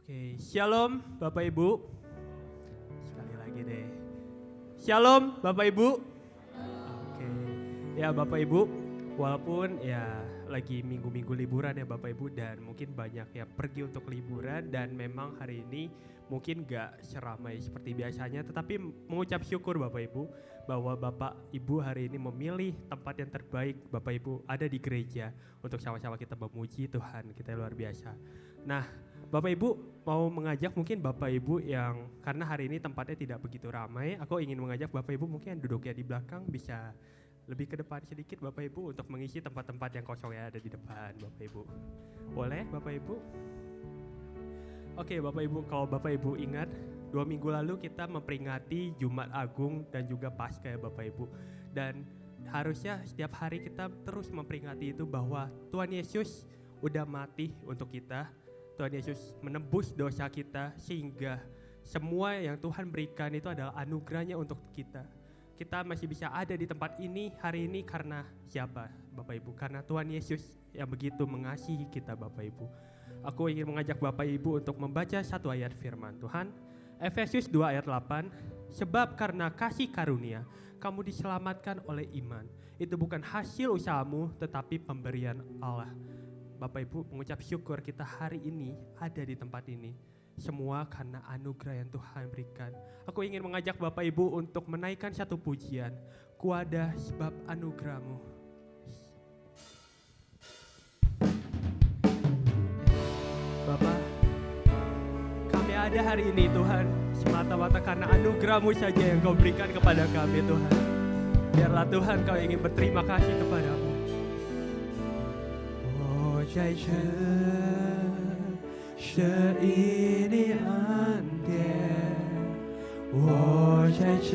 Oke, Shalom Bapak Ibu. Sekali lagi deh. Shalom Bapak Ibu. Oke, ya Bapak Ibu, walaupun ya lagi minggu-minggu liburan ya Bapak Ibu, dan mungkin banyak yang pergi untuk liburan, dan memang hari ini mungkin gak seramai seperti biasanya, tetapi mengucap syukur Bapak Ibu bahwa Bapak Ibu hari ini memilih tempat yang terbaik Bapak Ibu ada di gereja untuk sama-sama kita memuji Tuhan kita luar biasa. Nah, Bapak Ibu mau mengajak mungkin Bapak Ibu yang karena hari ini tempatnya tidak begitu ramai, aku ingin mengajak Bapak Ibu mungkin yang duduknya di belakang bisa lebih ke depan sedikit Bapak Ibu untuk mengisi tempat-tempat yang kosong yang ada di depan Bapak Ibu. Boleh Bapak Ibu? Oke Bapak Ibu, kalau Bapak Ibu ingat 2 minggu lalu kita memperingati Jumat Agung dan juga Paskah ya Bapak Ibu. Dan harusnya setiap hari kita terus memperingati itu bahwa Tuhan Yesus udah mati untuk kita. Tuhan Yesus menebus dosa kita sehingga semua yang Tuhan berikan itu adalah anugerahnya untuk kita. Kita masih bisa ada di tempat ini hari ini karena siapa Bapak Ibu? Karena Tuhan Yesus yang begitu mengasihi kita Bapak Ibu. Aku ingin mengajak Bapak Ibu untuk membaca satu ayat firman Tuhan. Efesus 2 ayat 8. Sebab karena kasih karunia kamu diselamatkan oleh iman. Itu bukan hasil usahamu tetapi pemberian Allah. Bapak Ibu mengucap syukur kita hari ini ada di tempat ini. Semua karena anugerah yang Tuhan berikan. Aku ingin mengajak Bapak Ibu untuk menaikkan satu pujian. Kuada sebab anugerahmu. Bapak, kami ada hari ini Tuhan semata-mata karena anugerahmu saja yang kau berikan kepada kami Tuhan. Biarlah Tuhan kau ingin berterima kasih kepadamu. 在这舍以你恩典，我在这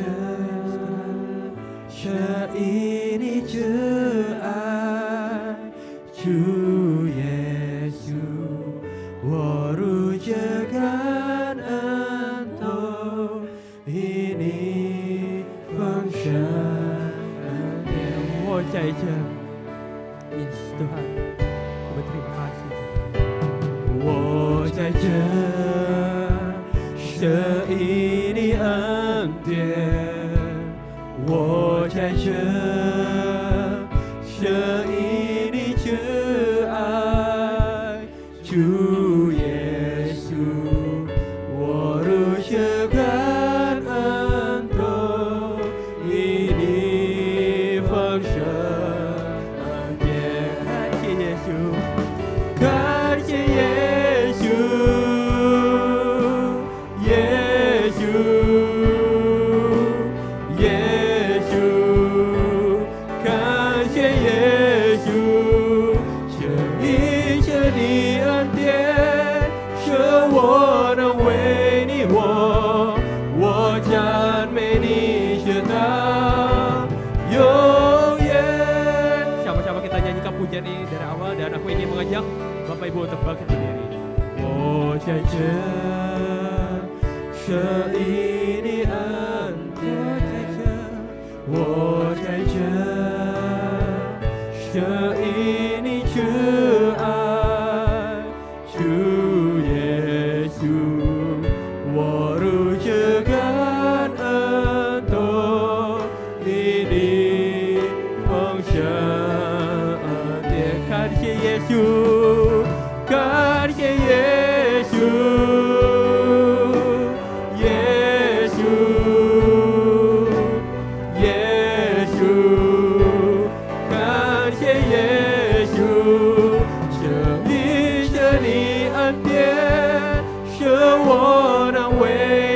舍以你挚爱，主耶稣，我如这感恩都以你丰盛恩典，我在这，Yes Tuhan。Terima kasih. 我在这舍以你恩典，我在这舍以你挚爱，主耶稣，我如这感恩都以你丰盛恩典，感谢耶稣。感谢耶稣，耶稣，耶稣，感谢耶稣，这一切的恩典，使我能为你活，我赞美你直到永远。Sama-sama kita nyanyikan pujian ini dari awal dan aku ingin mengajak Bapak Ibu untuk bangkit berdiri. 我在这舍以你恩典，我在这舍以你挚爱，主耶稣，我如这感恩都以你丰盛恩典，感谢耶稣。感谢耶稣，耶稣，耶稣，感谢耶稣，这一切的恩典，使我能为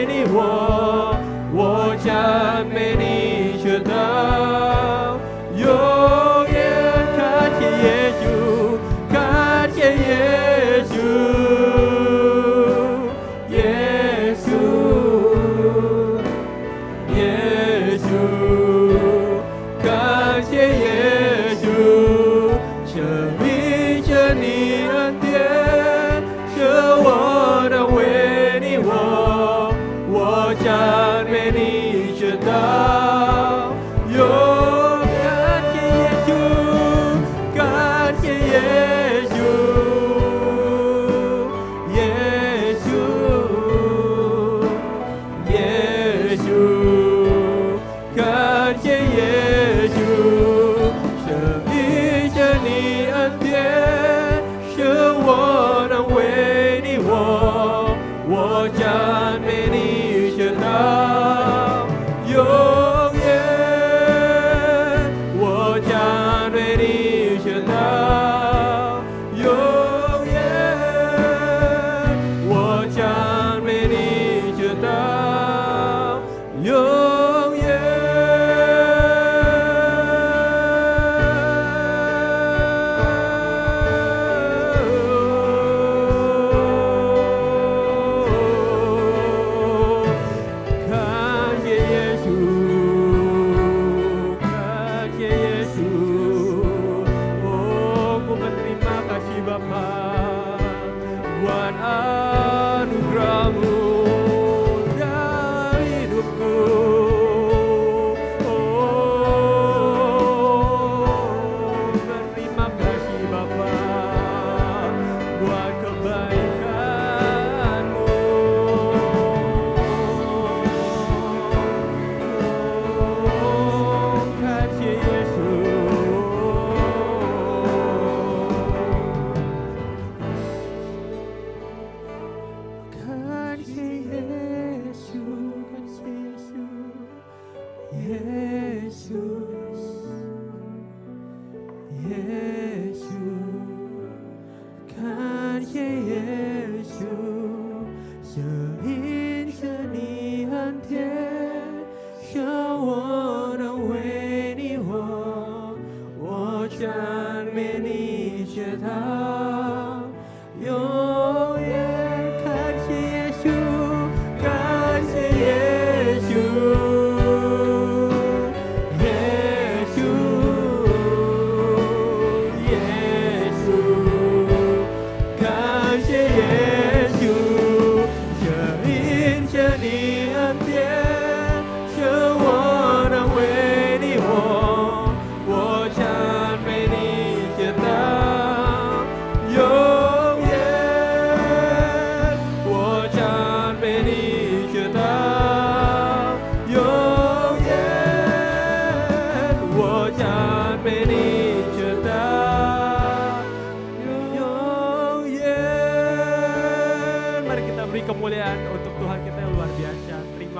你活，我赞美你直到永远。感谢耶稣，感谢耶稣，耶稣，耶稣，感谢耶稣，这一切的恩典，使我能为你活，我赞美你直到永远。感谢耶稣，感谢耶稣。耶稣， kasih Bapa buat anugerah-Mu dalam hidupku. Berterima kasih Bapa buat kebaikan-Mu.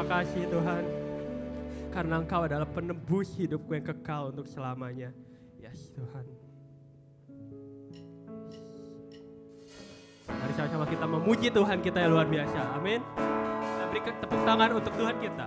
Kasih Tuhan, karena Engkau adalah penebus hidupku yang kekal untuk selamanya. Yes Tuhan. Mari sama-sama kita memuji Tuhan kita yang luar biasa. Amin. Kita berikan tepuk tangan untuk Tuhan kita.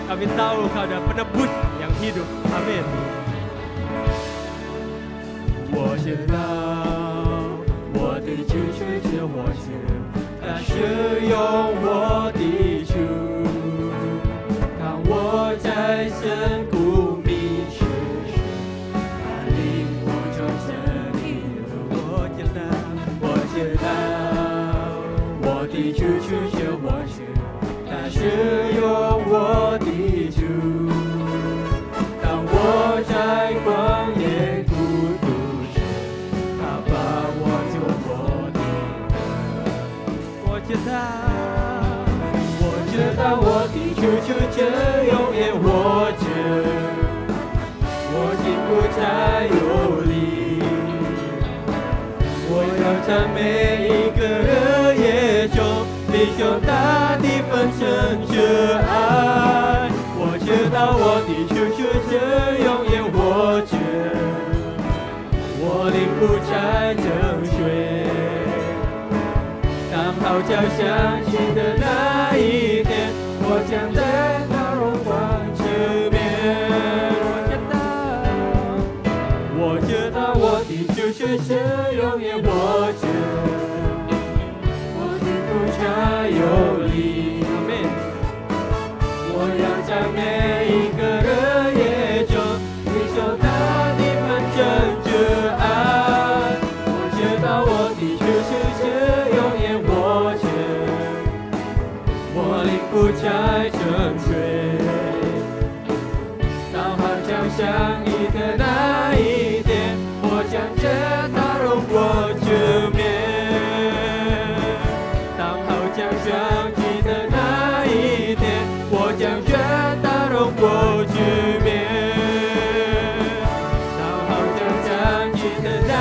Kami tahu Kau adalah penebus yang hidup. Amin. 我知道我的主是救我主，他是用我的主。当我在深谷迷失时，他领我走这里路。我知道我的主是救我主，他是用我的主。当我在旷野孤独时，他把我救活的歌。我知道我的主就永远活着，我心不再有力。我要在每一个日夜中，弟兄大地分享着爱。我知道我的主永远活着，我灵不再沉睡。当号角响起的那一天，我将在那荣光前面。是这永远活着，我心不差有力。我要在每一个日夜中领受到你们真挚爱。我知道我的主是这永远活着，我灵不再沉睡，当好像相遇的那一天，我将这大荣我直面。当好像相遇的那一天，我将这大荣我直面。当好像相遇的那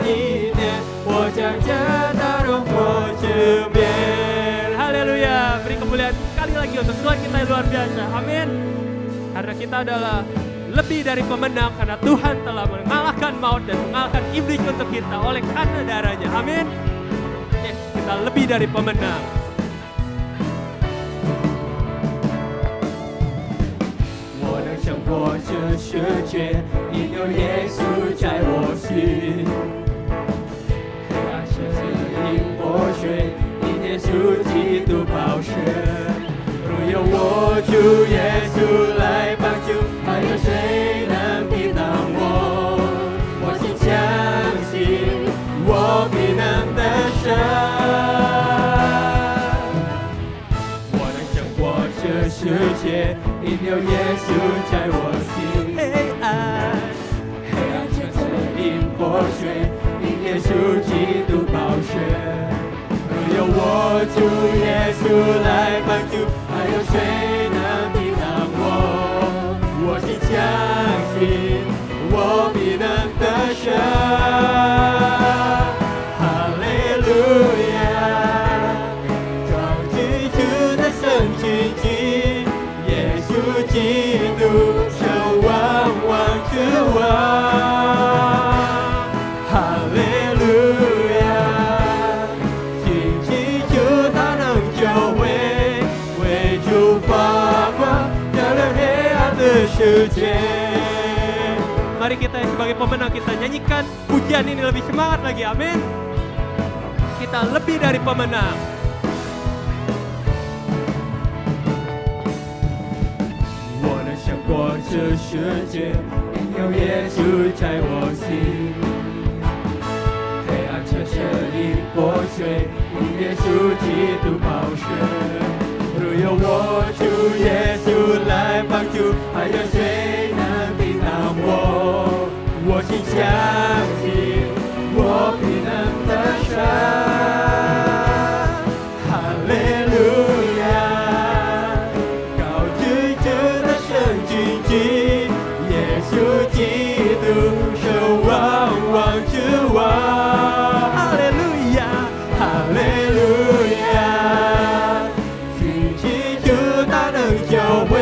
一天，我将这大荣我直面。Haleluya, beri kemuliaan sekali lagi untuk Tuhan kita yang luar biasa. Amin. Karena kita adalah lebih dari pemenang, karena Tuhan telah mengalahkan maut dan mengalahkan iblis untuk kita oleh karena darahnya. Amin. Yes, kita lebih dari pemenang.因有耶稣在我心，黑暗世界因破碎，因耶稣基督宝血。若有我主耶稣来帮助，还有谁能抵挡我？我心相信，我必能得胜。我能胜过这世界，因有耶稣在我心。黑暗彻彻因破碎，因耶稣基督宝血。若有我主耶稣来帮助，还有谁能抵挡我？我心相信，我必能得胜。哈利路亚！创基督的圣经记，耶稣基督守万王之王。哈利路亚！信基督他能救回，为主发光，照亮黑暗的世界。Mari kita sebagai pemenang kita nyanyikan pujian ini lebih semangat lagi. Amin. Kita lebih dari pemenang. 我能胜过这世界，因有耶稣在我心。黑暗彻彻因破碎，因耶稣基督宝血。若有我主耶稣来帮助，还有谁能抵挡我？我心相信，我必能得胜。哈利路亚！高举着的圣经记，耶稣基督守万王之王。哈利路亚！哈利路亚！信基督他能救回，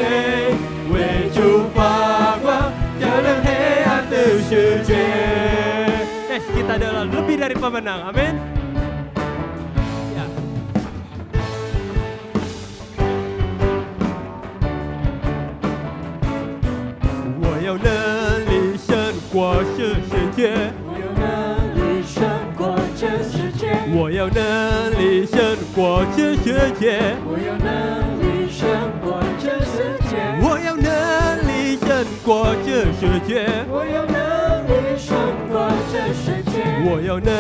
为主发光，照亮黑暗的世界。Yes, kita adalah lebih dari pemenang. Amin. Ya. 我有能力胜过这世界，我有能力胜过这世界，我有能力胜过这世界，我有能力胜过这世界，我有能力胜过这世界，我有能力胜过这世界，我有能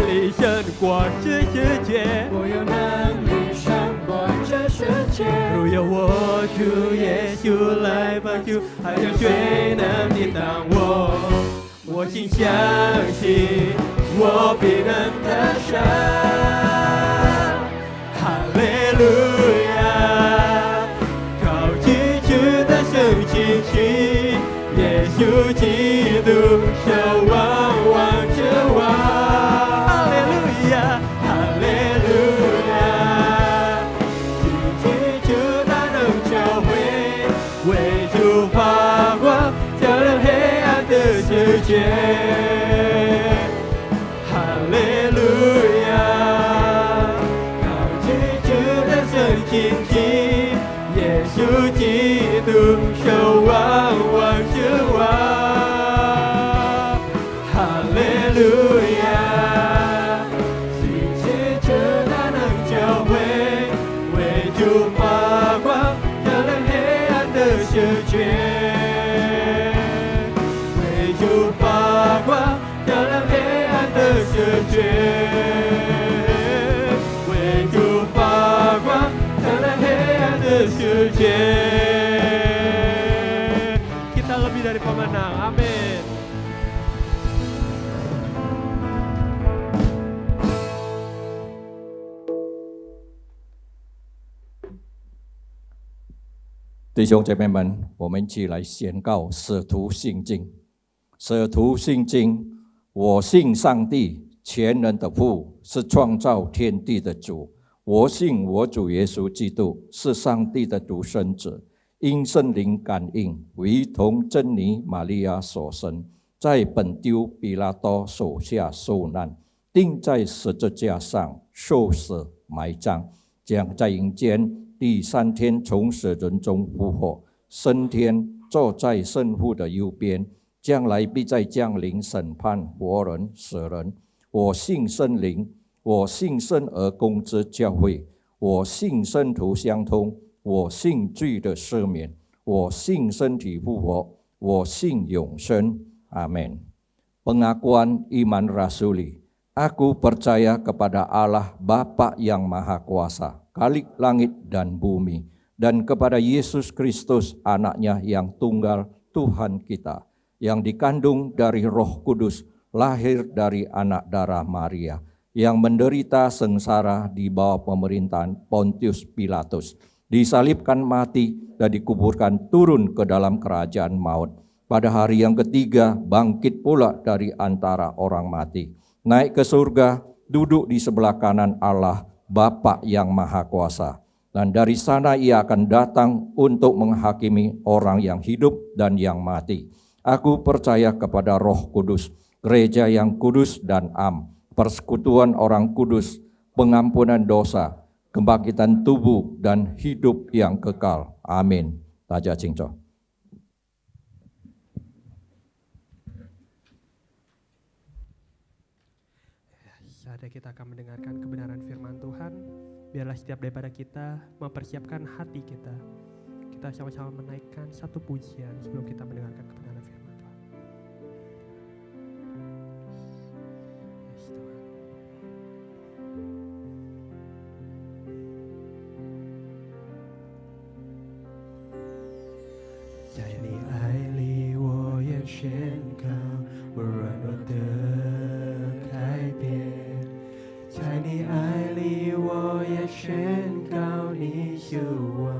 力胜过这世界。我有能力胜过这世界。如有我主耶稣来帮助，还有谁能抵挡我？我心相信，我必能得胜。哈利路亚！高举主的圣经记，耶稣基督守万王之王。哈利路亚！哈利路亚！信基督他能救回，为主发光，照亮黑暗的世界。哈利路亚！高举主的圣经记，耶稣基督守万王之王。哈利路亚！主发光，照亮黑暗的世界。为主发光，照亮黑暗的世界。Kita lebih dari pemenang. Amin. 弟兄姐妹们，我们一起来宣告使徒信经。使徒信经，我信上帝，全能的父，是创造天地的主。我信我主耶稣基督，是上帝的独生子，因圣灵感应，为同真女玛利亚所生，在本丢彼拉多手下受难，钉在十字架上，受死埋葬，将在阴间第3天从死人中复活，升天，坐在圣父的右边，将来必再降临审判活人死人。我信圣灵，我信圣而公之教会，我信圣徒相通，我信罪的赦免，我信身体复活，我信永生。Amin. Pengakuan iman rasuli. Aku percaya kepada Allah Bapa yang Maha Kuasa, Khalik langit dan bumi, dan kepada Yesus Kristus anaknya yang tunggal, Tuhan kita, yang dikandung dari Roh Kudus, lahir dari anak darah Maria, yang menderita sengsara di bawah pemerintahan Pontius Pilatus, disalibkan mati dan dikuburkan turun ke dalam kerajaan maut. Pada hari yang ketiga bangkit pula dari antara orang mati, naik ke surga, duduk di sebelah kanan Allah Bapa yang Maha Kuasa. Dan dari sana ia akan datang untuk menghakimi orang yang hidup dan yang mati. Aku percaya kepada Roh Kudus, gereja yang kudus dan am, persekutuan orang kudus, pengampunan dosa, kebangkitan tubuh dan hidup yang kekal. Amin. Taja Cingco. Saatnya kita akan mendengarkan kebenaran firman Tuhan. Biarlah setiap daripada kita mempersiapkan hati kita. Kita sama-sama menaikkan satu pujian sebelum kita mendengarkan kebenaran firman Tuhan. Yes, Tuhan.在你爱里，我愿宣告我软弱的改变。在你爱里，我也宣告你救我。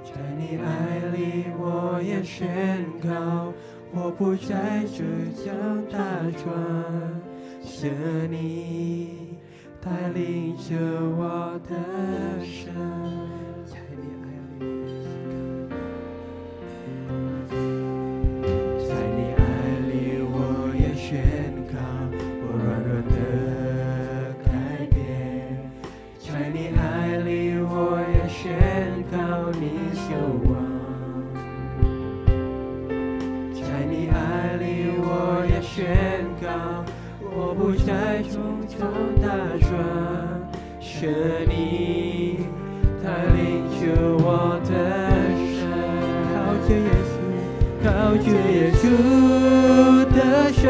在你爱里，我也宣告，我不再只脚踏船，是你带领着我的生。在你爱里，在你爱里，我也宣告。软弱的改变，在你爱里，我也宣告你救我。在你爱里，我也宣告，我不再中脚打转，是你带领着我的生。靠着耶稣，靠着耶稣的生。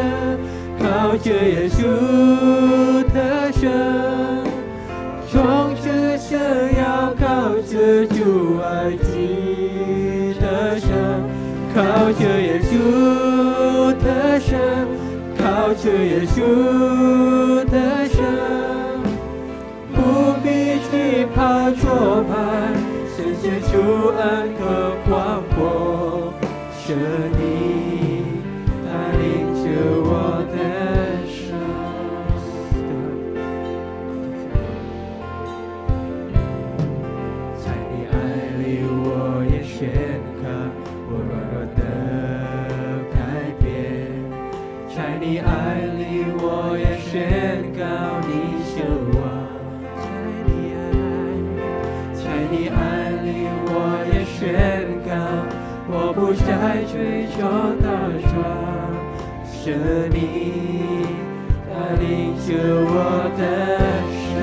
靠着耶稣的生，从这生要靠着主爱子的生，靠着耶稣的生，靠着耶稣的生，不必惧怕挫败，圣洁主恩和广博，是你带领着我的。你爱里，我也宣告你救我。在你爱里，我也宣告，我不再追求大船，是你带领着我的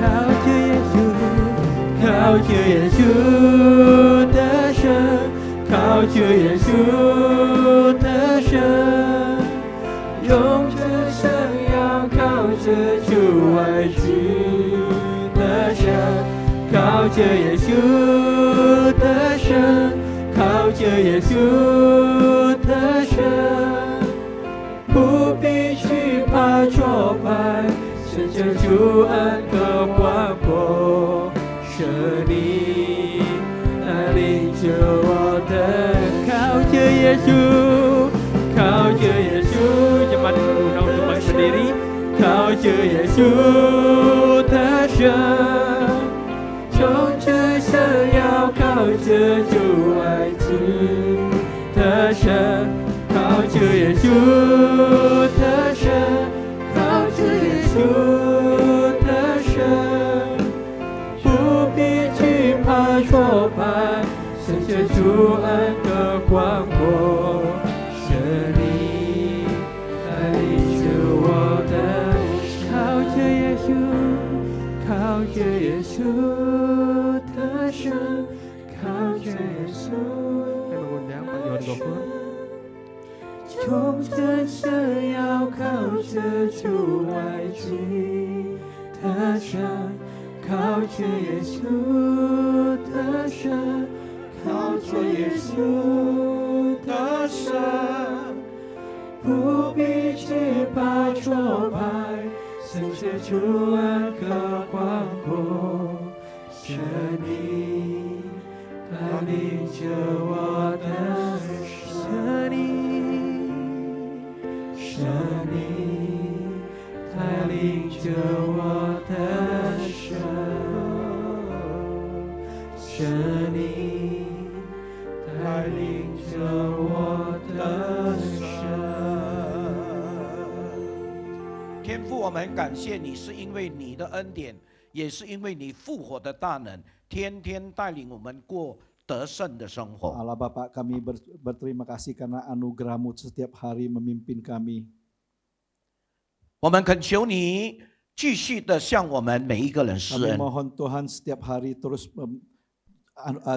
靠着耶稣，靠着耶稣的生，靠着耶稣的神，用这生要靠着主爱子的神，靠着耶稣的神，靠着耶稣的神，不必惧怕挫败，顺着主恩的广博，神你带领着我的，靠着耶稣，靠着耶稣， Jemaat undang untuk berdiri. 靠着耶稣的神，从这生要靠着主爱子的神，靠着耶稣的神，靠着耶稣的神，不必惧怕挫败，顺着主恩的广博，神你带领着我的，靠着耶稣，靠着耶稣的神，靠着耶稣 Saya mengundang Pak Yohan Gofur. 从这生要靠着主爱子的神，靠着耶稣的神，靠着耶稣的神，不必惧怕挫败，顺着主恩的广博，神你带领着我的，神你带领着我的神，神你带领着我的神。天父，我们感谢你，是因为你的恩典，也是因为你复活的大能，天天带领我们过得胜的生活。 Allah Bapa, kami berterima kasih karena anugerah-Mu setiap hari memimpin kami. 我们恳求你继续的向我们每一个人施 Kami 恩， mohon Tuhan setiap hari terus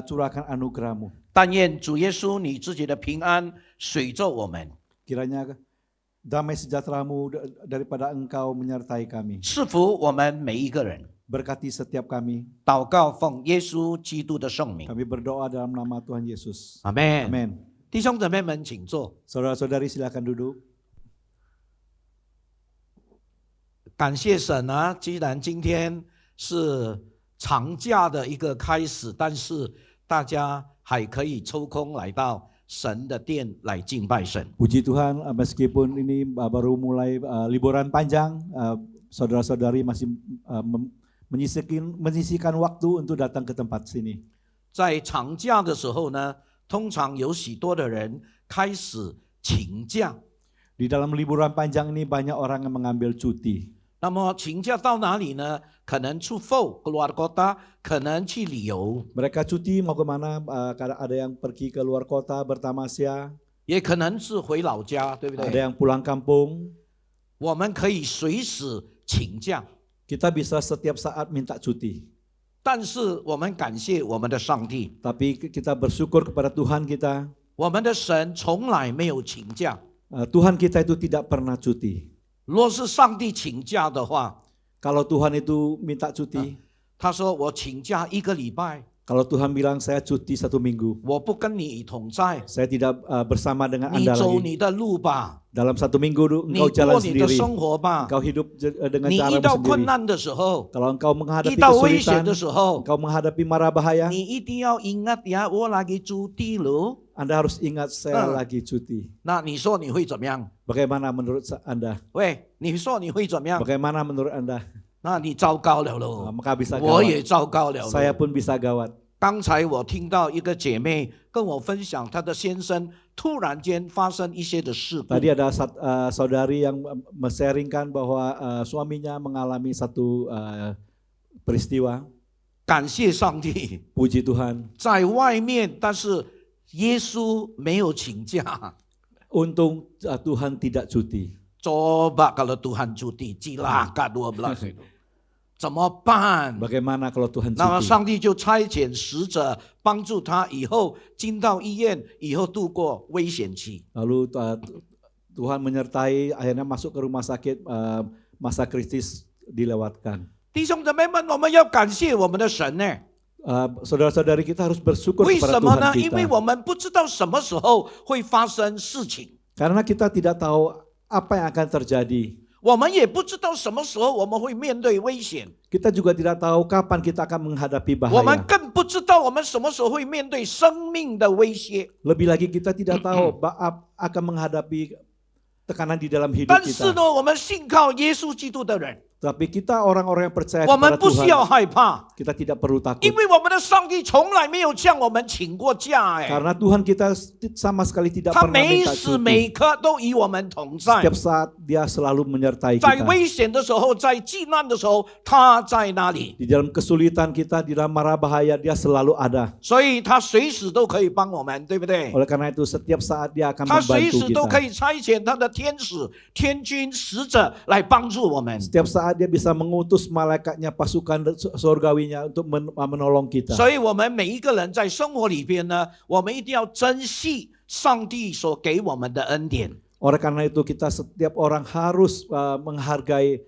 curahkan anugerah-Mu. 但愿主耶稣你自己的平安随着我们， Kiranya damai sejahtera-Mu daripada Engkau menyertai kami. 赐福我们每一个人。 Berkati setiap kami. 祷告奉耶稣基督的圣名， Kami berdoa dalam nama Tuhan Yesus. 阿门。 Amin. 弟兄姊妹们，请坐。 Saudara-saudari silakan duduk. 感谢神啊！既然今天是长假的一个开始，但是大家还可以抽空来到神的殿来敬拜神。 Puji Tuhan, meskipun ini baru mulai liburan panjang, saudara-saudari masih menyisihkan waktu untuk datang ke tempat sini. 在长假的时候呢，通常有许多的人开始请假。 Di dalam liburan panjang ini banyak orang yang mengambil cuti. 那么请假到哪里呢？可能出埠 keluar kota， 可能去旅游， Mereka cuti mau kemana? Ada yang pergi ke luar kota bertamasya, 也可能是回老家，对不 ada 对？ yang pulang kampung. 我们可以随时请假， Kita bisa setiap saat minta cuti. 但是我们感谢我们的上帝， Tapi kita bersyukur kepada Tuhan kita. 我们的神从来没有请假。 Tuhan kita itu tidak pernah cuti. 若是上帝请假的话， Kalau Tuhan itu minta cuti, 他说我请假1个礼拜， kalau Tuhan bilang saya cuti 1 minggu, 我不跟你同在， saya tidak bersama dengan 你 Anda 走 lagi. 你的路吧， Dalam 1 minggu 你 engkau jalan 过你的 sendiri. 生活吧。 Engkau hidup dengan 你遇 caramu 到困 sendiri. 难的时候， Kalau engkau menghadapi 遇到危险 kesulitan, 的时候， engkau menghadapi mara bahaya, 你一定要ingat ya，我lagi cuti loh。 Anda harus ingat saya lagi cuti. 那你说你会怎么样？ Bagaimana menurut Anda? 喂，你说你会怎么样？ Bagaimana menurut Anda? 那你糟糕了喽， Maka bisa 我也 gawat. 糟糕了 Saya 喽。 pun bisa gawat. 刚才我听到一个姐妹跟我分享，她的先生突然间发生一些的事故。 Tadi ada saudari yang men-sharingkan bahwa suaminya mengalami satu peristiwa. 感谢上帝， Puji Tuhan. 在外面，但是耶稣没有请假。 Untung Tuhan tidak cuti. Coba kalau Tuhan cuti, cilaka 12 itu. 怎么办？ Bagaimana kalau Tuhan 那么 cuti? 上帝就差遣使者帮助他以后进到医院，以后度过危险期。 Lalu Tuhan menyertai, akhirnya masuk ke rumah sakit, masa kritis dilewatkan. 弟兄姊妹们，我们要感谢我们的神呢。 Saudara-saudari kita harus bersyukur 为 kepada 什么 Tuhan 呢？因为 kita. 我们不知道什么时候会发生事情， Karena kita tidak tahu apa yang akan terjadi. 我们也不知道什么时候我们会面对危险， Kita juga tidak tahu kapan kita akan menghadapi 我们 bahaya. 更不知道我们什么时候会面对生命的威胁。 Lebih lagi kita tidak tahu akan menghadapi tekanan di dalam hidup 但是 kita. 呢，我们信靠耶稣基督的人， Tapi kita orang-orang yang percaya 我们 kepada 不需要 Tuhan, 害怕， kita tidak perlu takut. 因为我们的上帝从来没有向我们请过假。 Karena Tuhan kita sama sekali tidak 他 pernah 每 minta 时每 cuti. 刻都与我们同在， Setiap saat dia selalu menyertai 在 kita. 危险的时候，在急难的时候，他在那里， Di dalam kesulitan kita, di dalam mara bahaya, dia selalu ada. 所以他随时都可以帮我们，对不对？ Oleh karena itu setiap saat dia akan 他随 membantu 时都可 kita. 以差遣他的天使、天军、使者来帮助我们。 Setiap saat dia bisa mengutus malaikatnya, pasukan surgawinya untuk menolong kita. 所以，我们每一个人在生活里边呢，我们一定要珍惜上帝所给我们的恩典。 Oleh karena itu kita setiap orang harus menghargai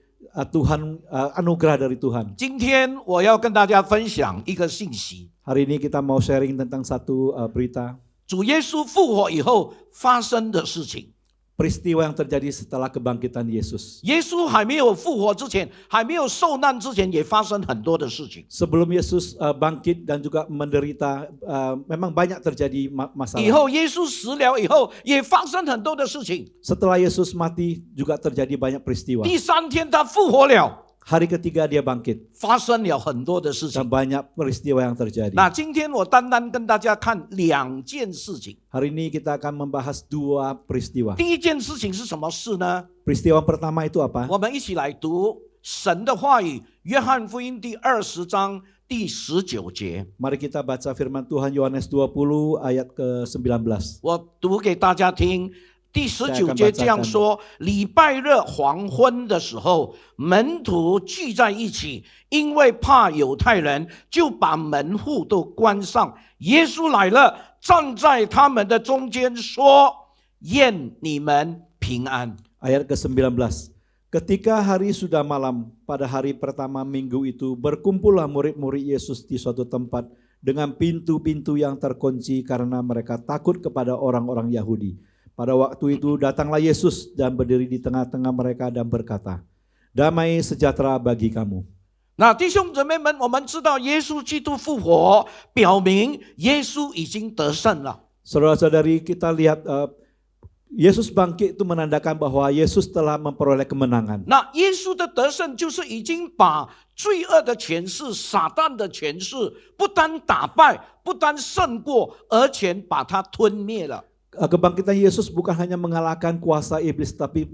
Tuhan, anugerah dari Tuhan. 今天我要跟大家分享一个信息： Hari ini kita mau sharing tentang satu berita. 主耶稣复活以后发生的事情。 Peristiwa yang terjadi setelah kebangkitan Yesus. 耶稣还没有复活之前，还没有受难之前，也发生很多的事情。 Sebelum Yesus bangkit dan juga menderita, memang banyak terjadi 以 masalah. 后耶稣死了以后，也发生很多的事情。 Setelah Yesus mati juga terjadi banyak peristiwa. 第三天他复活了， Hari ketiga dia bangkit 发生了很多的事 dan 情。 banyak peristiwa yang terjadi. 那今天我单单跟大家看两件事情。 Hari ini kita akan membahas dua peristiwa. 第一件事情是什么事呢？ Peristiwa pertama itu apa? 我们一起来读神的话语，约翰福音第20章第19节。 Mari kita baca firman Tuhan Yohanes 20 ayat ke-19. 我读给大家听。第19节这样说：礼拜日黄昏的时候，门徒聚在一起，因为怕犹太人，就把门户都关上。耶稣来了，站在他们的中间，说：“愿你们平安。” Ayat ke-19. Ketika hari sudah malam, pada hari pertama minggu itu, berkumpullah murid-murid Yesus di suatu tempat dengan pintu-pintu yang terkunci karena mereka takut kepada orang-orang Yahudi. Pada waktu itu datanglah Yesus dan berdiri di tengah-tengah mereka dan berkata, "Damai sejahtera bagi kamu." 那弟兄姊妹们，我们知道耶稣基督复活，表明耶稣已经得胜了。 Saudara-saudari, kita lihat Yesus bangkit itu menandakan bahwa Yesus telah memperoleh kemenangan. 那耶稣的得胜就是已经把罪恶的权势、撒旦的权势，不单打败，不单胜过，而且把它吞灭了。 Kebangkitan Yesus bukan hanya mengalahkan kuasa iblis, tapi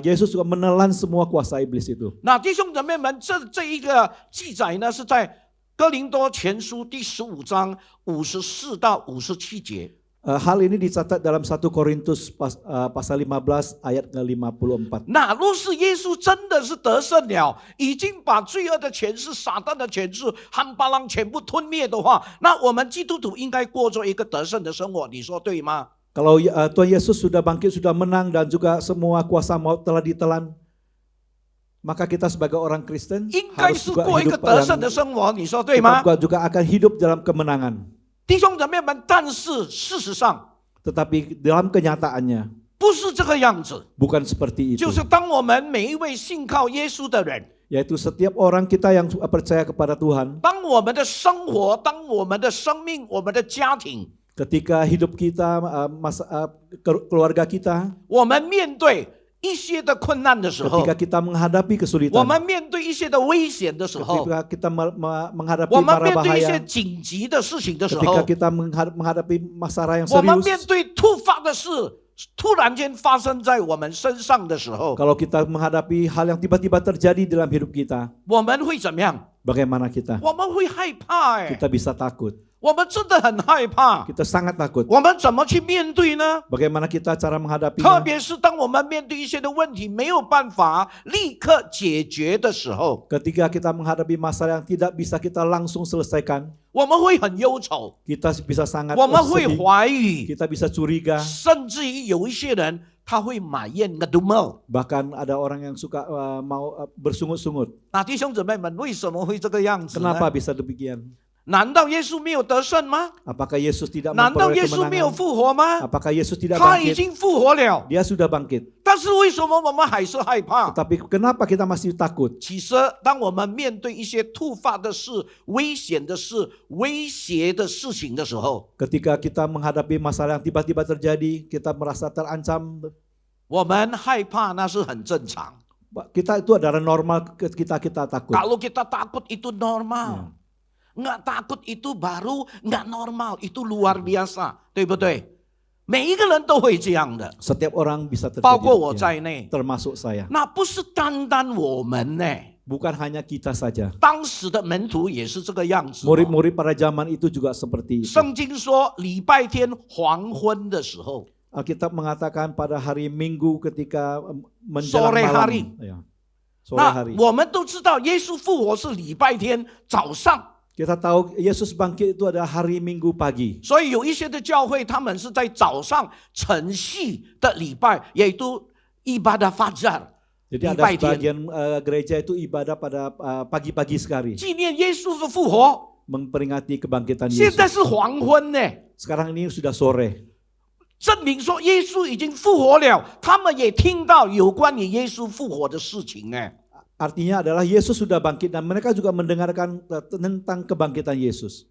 Yesus juga menelan semua kuasa iblis itu. 那弟兄姊妹们，这一个记载呢，是在哥林多前书第15章54到57节。 Hal ini dicatat dalam 1 Korintus pasal 15 ayat ke-54. 那若是耶稣真的是得胜了，已经把罪恶的权势、撒旦的权势、汉巴郎全部吞灭的话，那我们基督徒应该过着一个得胜的生活，你说对吗？ Kalau Tuhan Yesus sudah bangkit, sudah menang dan juga semua kuasa maut telah ditelan, maka kita sebagai orang Kristen 应该 harus 是 juga 过一个 hidup 得胜的生活，你说对吗？ juga akan hidup dalam kemenangan. 弟兄姊妹们，但是事实上 Tetapi dalam kenyataannya 不是这个样子， bukan seperti itu. 就是当我们每一位信靠耶稣的人， Yaitu setiap orang kita yang percaya kepada Tuhan, 当我们的生活、当我们的生命、我们的家庭， ketika hidup kita, keluarga kita, 我们面对一些的困难的时候， ketika kita menghadapi 我 kesulitan, 们面对一些的危险的时候， ketika kita menghadapi 我们 mara 面对一些 bahaya, 紧急的事情的时 ketika 候， kita menghadapi masalah yang 我们面 serius, 对突发的事突然间发生在我们身上的时候， kalau kita menghadapi hal yang tiba-tiba terjadi dalam hidup kita, 我们会怎么样？ bagaimana kita? 我们会害怕哎。 Kita bisa takut. 我们真的很害怕， Kita sangat takut. 我们怎么去面对呢？ Bagaimana kita cara 特 menghadapinya? 别是当我们面对一些的问题没有办法立刻解决的时候， Ketika kita menghadapi masalah yang tidak bisa kita langsung selesaikan, 我们会很忧愁， kita bisa sangat 我们会 sedih, 怀疑， kita bisa curiga. 甚至于有一些人他会埋怨ngedumel。 Bahkan ada orang yang suka mau bersungut-sungut. 那弟兄姊妹们，为什么会这个样子呢？ Kenapa bisa demikian? 难道耶稣没有得胜吗？ Apakah Yesus tidak 难道 memperoleh 耶稣没有 kemenangan? 复活吗？ Apakah Yesus tidak 他已 bangkit? 经复活了， Dia sudah bangkit. 但是为什么我们还是害怕？ Tapi kenapa kita masih takut? 其实，当我们面对一些突发的事、危险的事、威胁的事情的时候， Ketika kita menghadapi masalah yang tiba-tiba terjadi, kita merasa terancam. 我们害怕那是很正常。 Kita itu adalah normal kita takut. Kalau kita takut itu normal. Nggak takut itu baru nggak normal, itu luar biasa, 对不对？每一个人都会这样的， Setiap orang bisa 包括我 terjadi, 在内。 termasuk saya. 那不是单单我们呢， Bukan hanya kita saja. 当时的门徒也是这个样子。 Murid-murid pada zaman itu juga seperti itu. 圣经说，礼拜天黄昏的时候， Alkitab mengatakan pada hari Minggu ketika menjelang Sore malam. hari. Ya. Sore 那 hari. 我们都知道，耶稣复活是礼拜天早上。 Kita tahu Yesus bangkit itu adalah hari Minggu pagi. 所以有一些的教会，他们是在早上晨系的礼拜，yaitu ibadah fajar， Jadi 礼 ada 拜天 sebagian gereja itu ibadah pada pagi-pagi sekali. 纪念耶稣的复活。 Memperingati kebangkitan 现在 Yesus. 是黄昏呢， Sekarang ini sudah sore. 证明说耶稣已经复活了。他们也听到有关于耶稣复活的事情呢。 Artinya adalah Yesus sudah bangkit dan mereka juga mendengarkan tentang kebangkitan Yesus.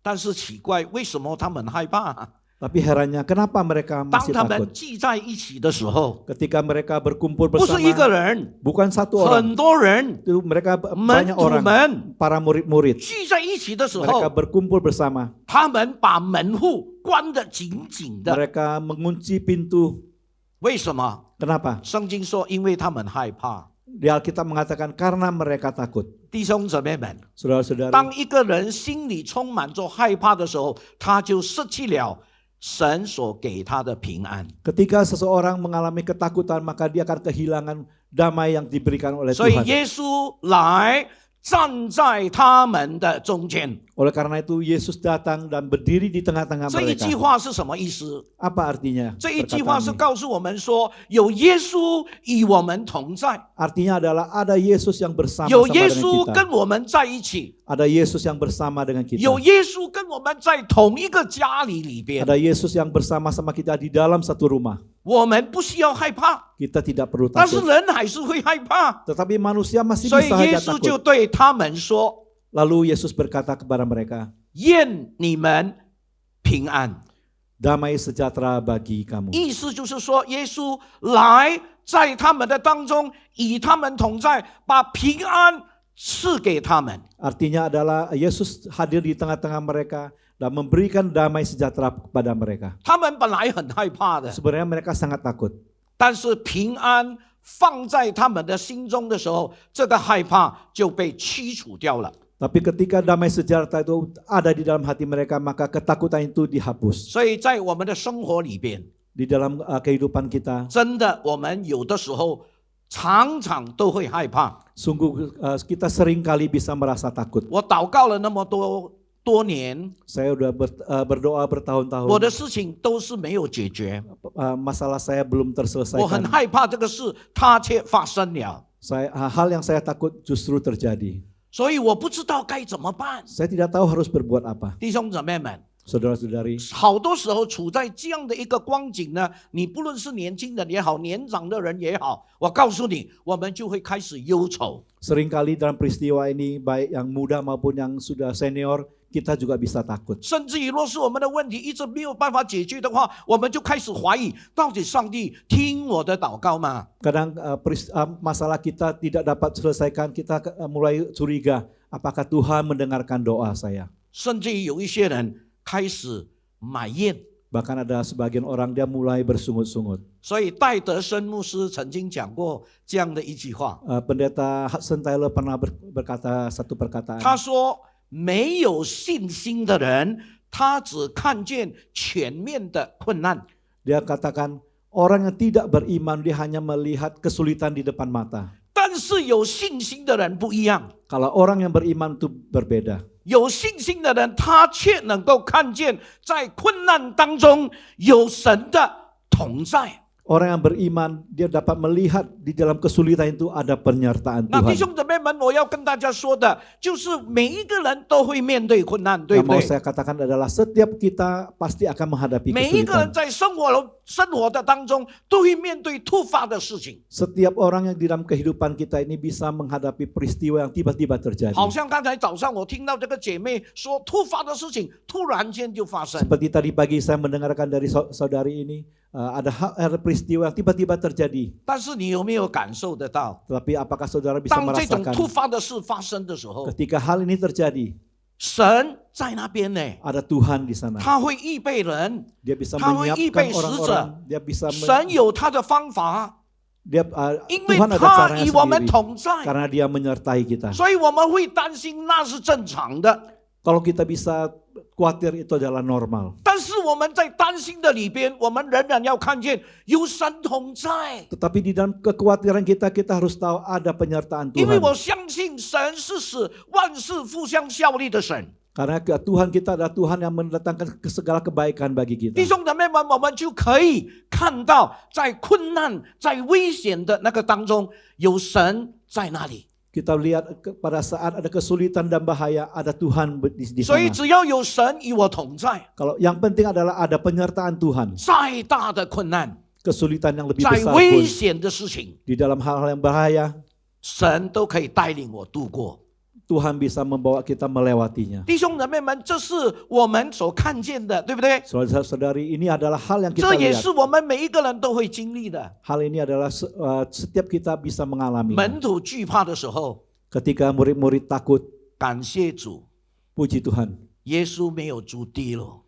但是奇怪，为什么他们害怕？ Tapi herannya kenapa mereka 当 masih 他们 takut? 聚在一起的时候， Ketika mereka berkumpul 不是一个 bersama, 人， bukan satu orang. 很多人， Itu mereka 门 banyak 徒 orang, 们 para murid-murid. 聚在一起的时 Mereka 候， berkumpul bersama. 他们把门户关得紧紧的。 Mereka mengunci pintu. 为什么？ Kenapa? 圣经说，因为他们害怕。 Di Alkitab mengatakan karena mereka takut. 弟兄姊妹们， Saudara-saudari, 当一个人心里充满着害怕的时候，他就失去了神所给他的平安。 ketika seseorang mengalami ketakutan, maka dia akan kehilangan damai yang diberikan oleh 所以 Tuhan. 耶稣来站在他们的中间。 Oleh karena itu Yesus datang dan berdiri di tengah-tengah 这一 mereka. 句话是什么意思？ Apa artinya? 这一句话 perkataan 是 ini? 告诉我们说，有耶稣与我们同在， Artinya adalah ada Yesus yang bersama 有 sama 耶 dengan 稣 kita. 跟我们在一起， Ada Yesus yang bersama dengan kita. 有耶稣跟我们在同一个家里边， Ada Yesus yang bersama-sama kita di dalam satu rumah. 我们不需要害怕， Kita tidak perlu 但是 takut. 人还是会害怕。 Tetapi manusia masih 所以 bisa 耶 saja 稣就 takut. 对他们说 Lalu Yesus berkata kepada mereka, 愿你们平安。 damai sejahtera bagi kamu. 意思就是说，耶稣来在他们的当中，与他们同在，把平安赐给他们。 Artinya adalah Yesus hadir di tengah-tengah mereka dan memberikan damai sejahtera kepada mereka. 他们本来很害怕的， Sebenarnya mereka sangat takut. 但是平安放在他们的心中的时候，这个害怕就被驱除掉了。 Tapi ketika damai sejahtera itu ada di dalam hati mereka, maka ketakutan itu dihapus. 所以在我们的生活里边， Di dalam kehidupan kita, 真的我们有的时候常常都会害怕。 sungguh kita sering kali bisa merasa takut. 我祷告了那么多年， Saya udah berdoa 我的 bertahun-tahun. 事情都是没有解决， Masalah saya belum 我很 terselesaikan. 害怕这个事它却发生了， Hal yang saya takut justru terjadi. 所以我不知道该怎么办。 Saya tidak tahu harus berbuat apa. 弟兄姊妹们， Saudara-saudari, 好多时候处在这样的一个光景呢，你不论是年轻人也好，年长的人也好，我告诉你，我们就会开始忧愁。 seringkali dalam peristiwa ini, baik yang muda maupun yang sudah senior, kita juga bisa takut. 甚至于，若是我们的问题一直没有办法解决的话，我们就开始怀疑，到底上帝听我的祷告吗？ Kadang masalah kita tidak dapat selesaikan, kita mulai curiga, apakah Tuhan mendengarkan doa saya? 甚至于有一些人开始埋怨。 Bahkan ada sebagian orang dia mulai bersungut-sungut. 所以戴德生牧师曾经讲过这样的一句话， Pendeta Hudson Taylor pernah berkata satu perkataan. 他说：“没有信心的人，他只看见前面的困难。 Dia katakan orang yang tidak beriman dia hanya melihat kesulitan di depan mata. 但是有信心的人不一样， Kalau orang yang beriman itu berbeda. 有信心的人，他却能够看见在困难当中有神的同在。 Orang yang beriman dia dapat melihat di dalam kesulitan itu ada penyertaan 那弟 Tuhan. 兄姊妹们，我要跟大家说的，就是每一个人都会面对困难，对 Yang 不 mau 对？ saya katakan adalah setiap kita pasti akan menghadapi 每一个人 kesulitan. 在生活的当中都会面对突发的事情， Setiap orang yang di dalam kehidupan kita ini bisa menghadapi peristiwa yang tiba-tiba terjadi. 好像刚才早上我听到这个姐妹说，突发的事情突然间就发生。 Seperti tadi pagi saya mendengarkan dari saudari ini, ada peristiwa yang tiba-tiba terjadi. 但是你有没有感受得到， Tetapi apakah saudara bisa 当这种突 merasakan 发的事发生的时候， ketika hal ini terjadi, 神在那边呢， ada Tuhan di sana. 他会预备人， Dia bisa 他会预备 menyiapkan 使者 orang-orang. Dia bisa 神有他的方法， 因为 Tuhan ada 他 caranya 与我们 sendiri 同在， karena Dia menyertai kita. 所以我们会担心，那是正常的。 Kalau kita bisa khawatir itu adalah normal. 但是我们在担心的里边，我们仍然要看见有神同在， Tetapi di dalam kekhawatiran kita harus tahu ada penyertaan 因为 Tuhan. 我相信神是使万事互相效力的神。 Karena Tuhan kita adalah Tuhan yang mendatangkan segala kebaikan bagi 弟 kita. 兄姊妹们，我们就可以看到，在困难、在危险的那个当中，有神在那里。 Kita lihat pada saat ada kesulitan dan bahaya, ada Tuhan di 所以 sana. 只要有神与我同在， Kalau yang penting adalah ada penyertaan Tuhan. 再大的困难， Kesulitan yang lebih 再 besar 危 pun 险的事情， di dalam hal-hal yang bahaya, 神都可以带领我度过。 Tuhan bisa membawa kita melewatinya. 弟兄姊妹们，这是我们所看见的，对不对？ Saudara-saudari, ini adalah hal yang 这 kita 也 lihat. 是我们每一个人都会经历的。 Hal ini adalah setiap kita bisa mengalami. 门徒惧怕的时候， Ketika murid-murid takut, 感谢主， puji Tuhan. 耶稣没有住地了，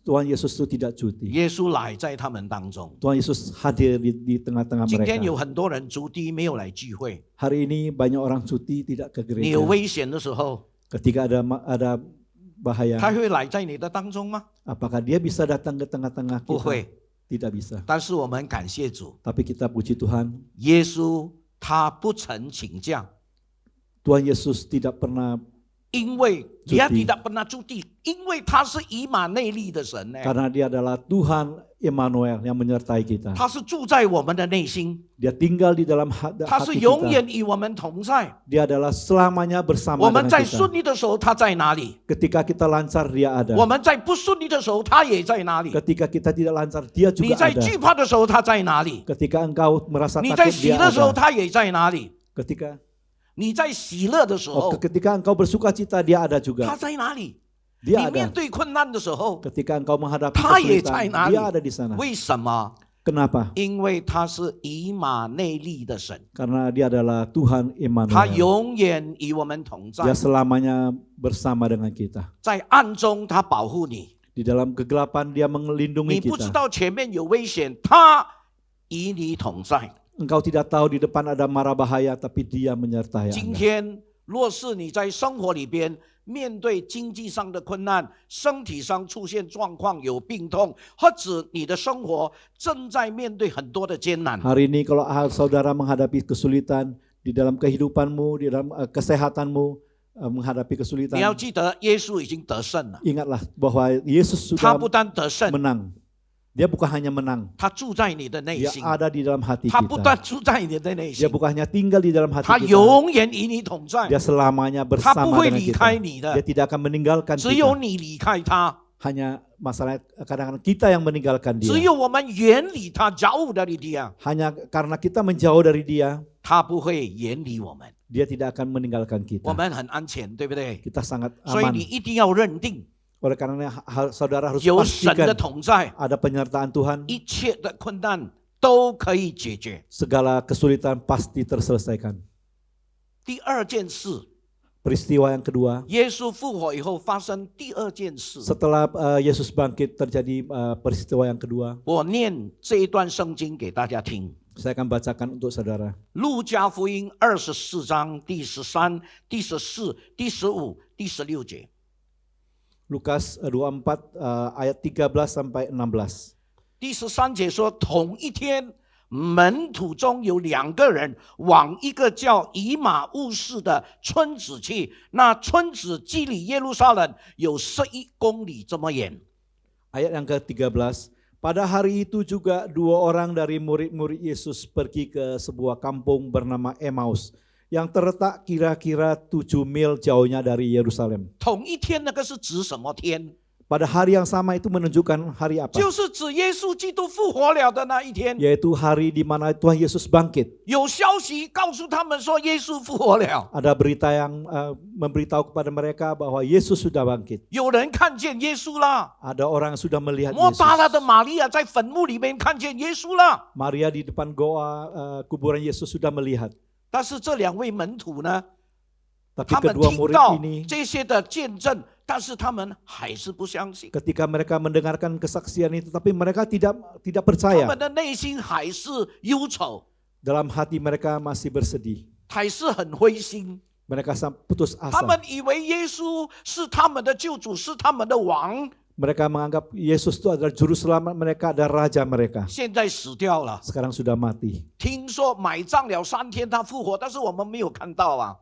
Tuhan Yesus itu tidak cuti. 耶稣来在他们当中。 Tuhan Yesus hadir di tengah-tengah 今天有 mereka. 很多人足低没有来聚会， Hari ini banyak orang cuti tidak ke 你有 gereja. 危险的时候， Ketika ada bahaya, 他会来在你的当中吗？ apakah dia bisa datang ke tengah-tengah 不 kita? 会。 Tidak bisa. 但是我们感谢主， Tapi kita puji Tuhan, 耶稣他不曾请假， Tuhan Yesus tidak pernah 因为dia Cuti. tidak pernah cuti，因为他是以马内利的神呢， karena dia adalah Tuhan Immanuel yang menyertai kita. 他是住在我们的内心， Dia tinggal di dalam 他是 hati 永 kita. 远与我们同在。 Dia adalah selamanya 我 bersama 们 dengan 在 kita. 顺利的时候，他在哪里？ Ketika kita lancar dia ada. 我们在不顺利的时候，他也在哪里？ Ketika kita tidak lancar dia 你 juga 在 ada. 惧怕的时候，他在哪里？ Ketika engkau merasa 你在 takut 喜 dia 的时候， ada. 他也在哪里？ Ketika 你在喜乐的时候， ketika engkau bersuka cita dia ada 他 juga. 在哪里？ Dia 你面 ada. 对困难的时候， Ketika engkau menghadapi 他也在 kesulitan 哪里 dia ada di sana. 为什么？ Kenapa? 因为他是以马内利的神， Karena dia adalah Tuhan 他 Immanuel. 永远与我们同在 Dia， selamanya bersama dengan kita. 在暗中他保护你， Di dalam kegelapan dia 你 melindungi 不知 kita. 道前面有危险，他与你同在。 Engkau tidak tahu di depan ada mara bahaya, tapi dia menyertai 今 Anda. 天若是你在生活里边面对经济上的困难，身体上出现状况有病痛，或者你的生活正在面对很多的艰难， Hari ini kalau saudara menghadapi kesulitan di dalam kehidupanmu, di dalam kesehatanmu, menghadapi 你要 kesulitan, 记得耶稣已经得胜了， ingatlah bahwa Yesus 他 sudah 不但得胜， menang. Dia bukan hanya menang, 他住在你的内 dia 心， ada di dalam hati 他不但 kita. 住在你的内 Dia 心， bukan hanya tinggal di dalam hati 他 kita. 永远与你同在， Dia selamanya 他不 bersama 会 dengan 离开 kita. 你 Dia 的， tidak akan meninggalkan 只有 kita. 你离开他， Hanya masalah kadang-kadang kita yang meninggalkan 只 dia. 有我们远离他，找dari dia， Hanya karena kita menjauh dari dia, 他不会远离我们， dia tidak akan meninggalkan 我 kita. 们很安全，对不对？ Kita sangat 所以 aman. 你一定要认定 Oleh karena saudara harus 有神的 pastikan 同在， ada penyertaan Tuhan. 一切的困难都可以解决。 Segala kesulitan pasti terselesaikan. 第二件事， Peristiwa yang kedua, 耶稣复活以后发生第二件事。 setelah Yesus bangkit terjadi peristiwa yang kedua. 我念这一段圣经给大家听。Saya akan bacakan untuk saudara. 路加福音24章第13、第14、第15、第16节。 Lukas 24 ayat 13 sampai 16. 第13节说，同一天，门徒中有2个人往一个叫以马兀士的村子去，那村子距离耶路撒冷有11公里这么远。 Ayat yang ke-13. Pada hari itu juga 2 orang dari murid-murid Yesus pergi ke sebuah kampung bernama Emmaus yang terletak kira-kira 7 mil jauhnya dari Yerusalem. 同一天那个是指什么天？ Pada hari yang sama itu menunjukkan hari apa? 就是指耶稣基督复活了的那一天。 Yaitu hari di mana Tuhan Yesus bangkit. 有消息告诉他们说耶稣复活了， Ada berita yang memberitahu kepada mereka bahwa Yesus sudah bangkit. 有人看见耶稣了。 Ada orang yang sudah melihat 摩大拉 Yesus. 的玛利亚在坟墓里面看见耶稣了， Maria di depan goa kuburan Yesus sudah melihat. 但是这2位门徒呢， Tapi 他们 kedua 听 murid 到 ini 这些的见证，但是他们还是不相信， ketika mereka mendengarkan kesaksian itu, tapi mereka tidak 他 percaya. 们的内心还是忧愁， Dalam hati mereka masih bersedih. 还是很灰心。 Mereka putus 他 asa. 们以为耶稣是他们的救主，是他们的王， Mereka menganggap Yesus itu adalah juru selamat mereka, ada raja mereka. 现在死掉了。 Sekarang sudah mati. 听说埋葬了3天，他复活，但是我们没有看到啊。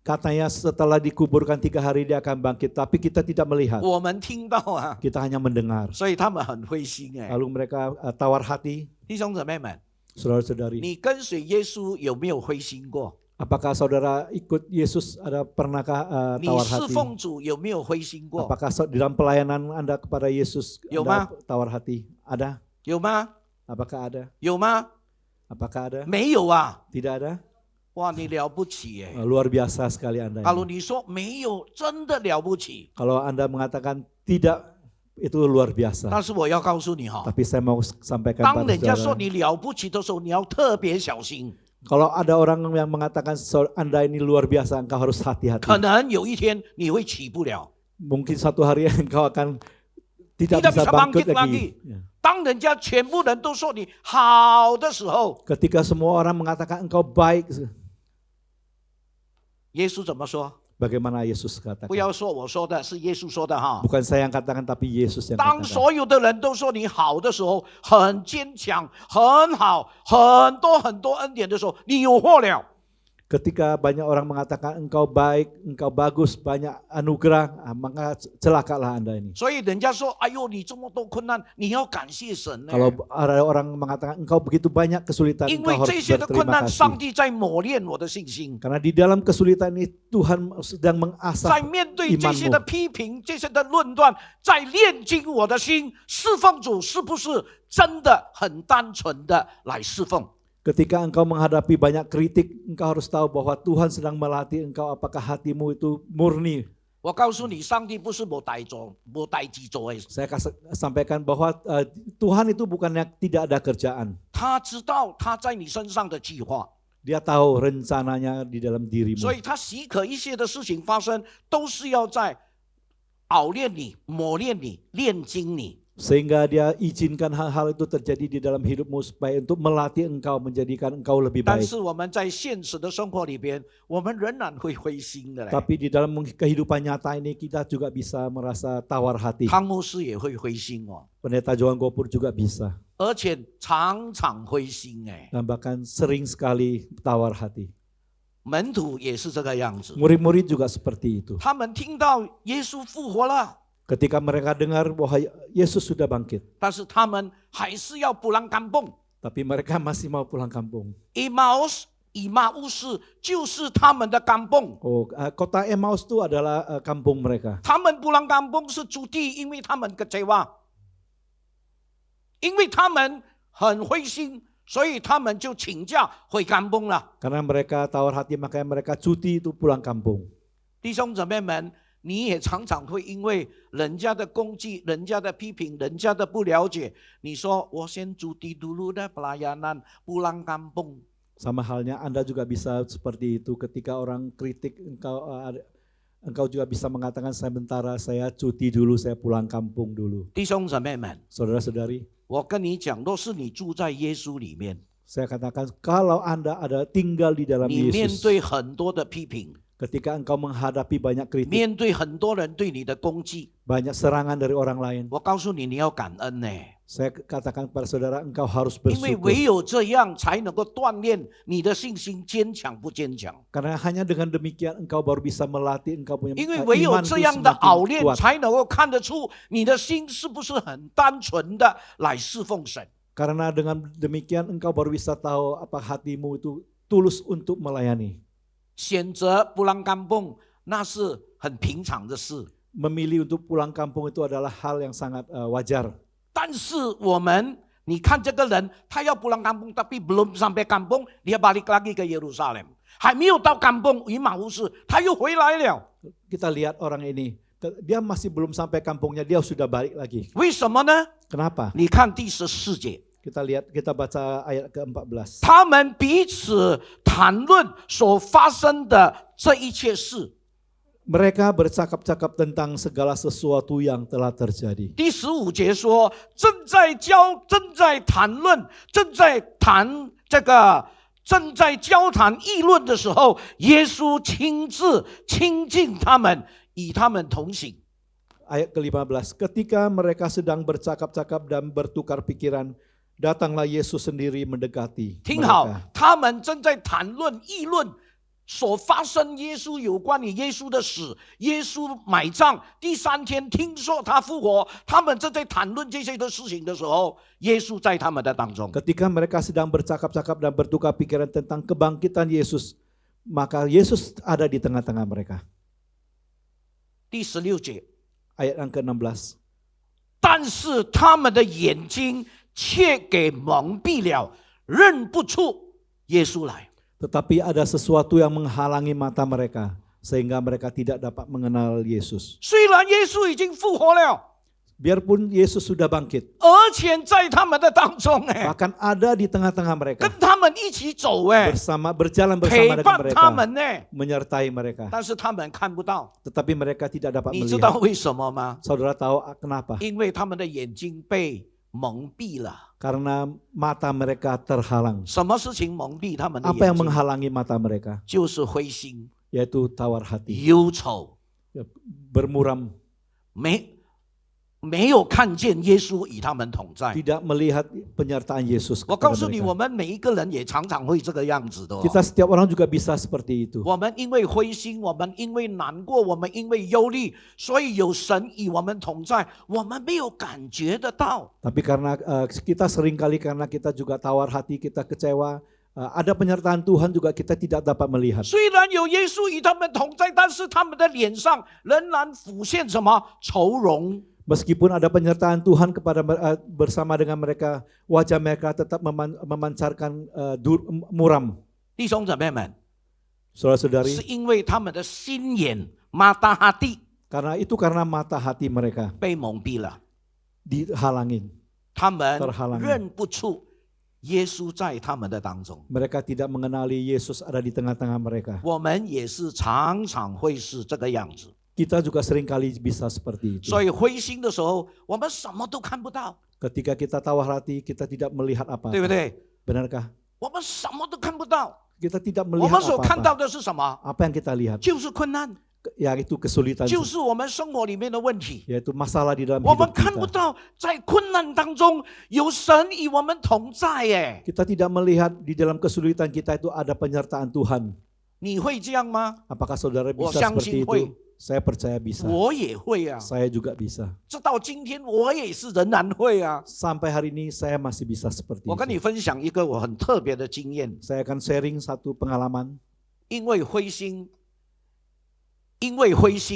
Katanya setelah dikuburkan 3 hari dia akan bangkit, tapi kita tidak melihat. 我们听到啊， Kita hanya mendengar. 所以他们很灰心哎。 Lalu mereka tawar hati. 弟兄姊妹们， Saudara-saudari, 你跟随耶稣有没有灰心过？ apakah saudara ikut Yesus, pernahkah 你 tawar 侍 hati? 奉主有没有灰心过？ Apakah di dalam pelayanan Anda kepada Yesus Yo, Anda Ma. tawar hati? Ada? 有吗？ Apakah ada? 有吗？ Apakah ada? 没有啊！ Tidak ada? 哇，你了不起哎！ Luar biasa sekali Anda. Kalau Ini. 你说没有，真的了不起。 Kalau Anda mengatakan tidak, itu luar biasa. 但是我要告诉你哈， Tapi saya mau sampaikan 当 pada 人家说 saudara, 你了不起的时候，你要特别小心。 kalau ada orang yang mengatakan Anda ini luar biasa, engkau harus 可 hati-hati. 能有一天你会起不了。 Mungkin suatu hari engkau akan tidak Tidak bisa bisa bangkit bangkit lagi. lagi. 当人家全部人都说你好的时候， Ketika semua orang mengatakan engkau baik, 耶稣怎么说？ bagaimana Yesus 不 katakan? 要说我说的，是耶稣说的哈。 Bukan saya yang katakan, tapi Yesus yang 当 katakan. 所有的人都说你好的时候，很坚强，很好，很多很多恩典的时候，你有祸了。 Ketika banyak orang mengatakan engkau baik, engkau bagus, banyak anugerah, maka celakalah Anda ini. 所以人家说，哎呦，你这么多困难，你要感谢神呢。 Kalau ada orang mengatakan engkau begitu banyak kesulitan, 因 engkau 为 harus 这些的困 berterima 难，上 kasih. 帝在磨练我的信心， Karena di dalam kesulitan ini Tuhan sedang 在 mengasah 面对这些的 imanmu. 批评、这些的论断，在炼金我的心。侍奉主是不是真的很单纯的来侍奉？ Ketika engkau menghadapi banyak kritik, engkau harus tahu bahwa Tuhan sedang melatih engkau apakah hatimu itu murni. 我告诉你，上帝不是没带做、没带记做的， Saya sampaikan bahwa Tuhan itu bukannya tidak ada kerjaan. 他知道他在你身上的计划。 Dia tahu rencananya di dalam dirimu. 所以他许可一切的事情发生，都是要在熬炼你、磨练你、炼精你。 Sehingga dia izinkan hal-hal itu terjadi di dalam hidupmu supaya untuk melatih engkau, menjadikan engkau lebih 但 baik. 是我们在现实的生活里边，我们仍然会灰心的嘞。 Tapi di dalam kehidupan nyata ini kita juga bisa merasa tawar hati. 汤牧师也会灰心哦， Pendeta Johan Gopur juga bisa. 而且常常灰心哎。 Dan bahkan sering sekali tawar hati. 门徒也是这个样子， Murid-murid juga seperti itu. 他们听到耶稣复活了， Ketika mereka dengar bahwa Yesus sudah bangkit. 但是他们还是要不让甘蹦。 Tapi mereka masih mau pulang kampung. 以马乌斯就是他们的甘蹦， Oh, kota Emmaus itu adalah kampung mereka. 他们不让甘蹦是主地，因为他们kecewa，因为他们很灰心，所以他们就请假回甘蹦了。 Karena mereka tawar hati, makanya mereka cuti itu pulang kampung. 弟兄姊妹们，你也常常会因为人家的攻击、人家的批评、人家的不了解，你说我先cuti dulu dah pelayanan, pulang kampung。 Sama halnya Anda juga bisa seperti itu ketika orang kritik engkau juga bisa mengatakan sementara saya cuti dulu, saya pulang kampung dulu. 弟兄姊妹们， Saudara-saudari, 我跟你讲，若是你住在耶稣里面， Saya katakan kalau Anda ada tinggal di dalam 你面 Yesus, 对很多的批评， ketika engkau menghadapi banyak kritik, 面对很多人对你的攻击， banyak serangan dari orang lain, 我告诉你，你要感恩呢， saya katakan kepada saudara, engkau harus 因为 bersyukur. 唯有这样才能够锻炼你的信心坚强不坚强。 Karena hanya dengan demikian engkau baru bisa melatih engkau punya 因为唯有 iman 这 itu 样的熬 semakin 练， kuat. 才能够看得出你的心是不是很单纯的来侍奉神。 Karena dengan demikian engkau baru bisa tahu apa hatimu itu tulus untuk melayani. 选择不让干蹦，那是很平常的事。 Memilih untuk pulang kampung itu adalah hal yang sangat wajar. 但是我们，你看这个人，他要pulang kampung tapi belum sampai kampung， dia balik lagi ke Yerusalem， 还没有到kampung以马乌斯，他又回来了。 Kita lihat orang ini, dia masih belum sampai kampungnya, dia sudah balik lagi. 为什么呢？ Kenapa? 你看第14节， Kita lihat, kita baca ayat ke-14. 他们彼此谈论所发生的这一切事。 Mereka bercakap-cakap tentang segala sesuatu yang telah terjadi. 第15节说，正在谈论，正在交谈议论的时候，耶稣亲自亲近他们，与他们同行。 Ayat ke-15, ketika mereka sedang bercakap-cakap dan bertukar pikiran, datanglah Yesus sendiri mendekati 听好， mereka. 他们正在谈论议论所发生耶稣有关于耶稣的死，耶稣埋葬，第3天听说他复活，他们正在谈论这些的事情的时候，耶稣在他们的当中。 Ketika mereka sedang bercakap-cakap dan bertukar pikiran tentang kebangkitan Yesus, maka Yesus ada di tengah-tengah mereka. 第16节， Ayat yang ke-16. 但是他们的眼睛却给蒙蔽了，认不出耶稣来。 Tetapi ada sesuatu yang menghalangi mata mereka, sehingga mereka tidak dapat mengenal Yesus. 虽然耶稣已经复活了， Biarpun Yesus sudah bangkit, 而且在他们的当中， bahkan ada di tengah-tengah mereka, 跟他们一起走， berjalan bersama 陪 dengan 伴他 mereka, 们呢， menyertai mereka. 但是他们看不到。 Tetapi mereka tidak dapat 你知道 melihat. 为什么吗？ Saudara tahu kenapa? 因为他们的眼睛被蒙蔽了。 Karena mata mereka terhalang. 什么事情蒙蔽他们的 Apa 眼 yang 睛？ menghalangi mata mereka? 就是灰心、 Yaitu tawar hati, 忧愁， bermuram, 没有看见耶稣与他们同在。 tidak melihat penyertaan Yesus 我 kepada 告诉你，我 mereka. 们每一个人也常常会这个样子的。 Kita setiap orang juga bisa seperti itu. 我们因为灰心，我们因为难过，我们因为忧虑，所以有神与我们同在，我们没有感觉得到。 Tapi karena kita seringkali karena kita juga tawar hati, kita kecewa, ada penyertaan Tuhan juga kita tidak dapat melihat. 虽然有耶稣与他们同在，但是他们的脸上仍然浮现什么愁容。 Meskipun ada penyertaan Tuhan kepada bersama dengan mereka, wajah mereka tetap memancarkan muram. 弟兄姊妹们， Saudara-saudari, 是因为他们的心眼 mata hati karena mata hati mereka 被蒙蔽了， dihalangin. 他们 terhalangi. 认不出耶稣在他们的当中。 Mereka tidak mengenali Yesus ada di tengah-tengah mereka. 我们也是常常会是这个样子， Kita juga seringkali bisa seperti itu. 所以灰心的时候，我们什么都看不到， Ketika kita tawar hati, kita tidak melihat 对不 apa-apa. 对？ Benarkah? 我们什么都看不到， Kita tidak 我 melihat 们所看到 apa-apa. 的是什么？ Apa yang kita lihat? 就是困难， Yaitu kesulitan, 就是我们生活里面的问题。 yaitu masalah di dalam 我们 hidup 看不 kita. 到在困难当中有神与我们同在耶， Kita tidak melihat di dalam kesulitan kita itu ada penyertaan Tuhan. 你会这样吗？ Apakah saudara 我 bisa 相 seperti 信会， itu? Saya percaya bisa. 我也会啊， Saya juga bisa. 直到今天我也是仍然会啊。 Sampai hari ini saya masih bisa seperti 我跟你 itu. 分享一个我很特别的经验， Saya akan sharing satu pengalaman 因为灰心，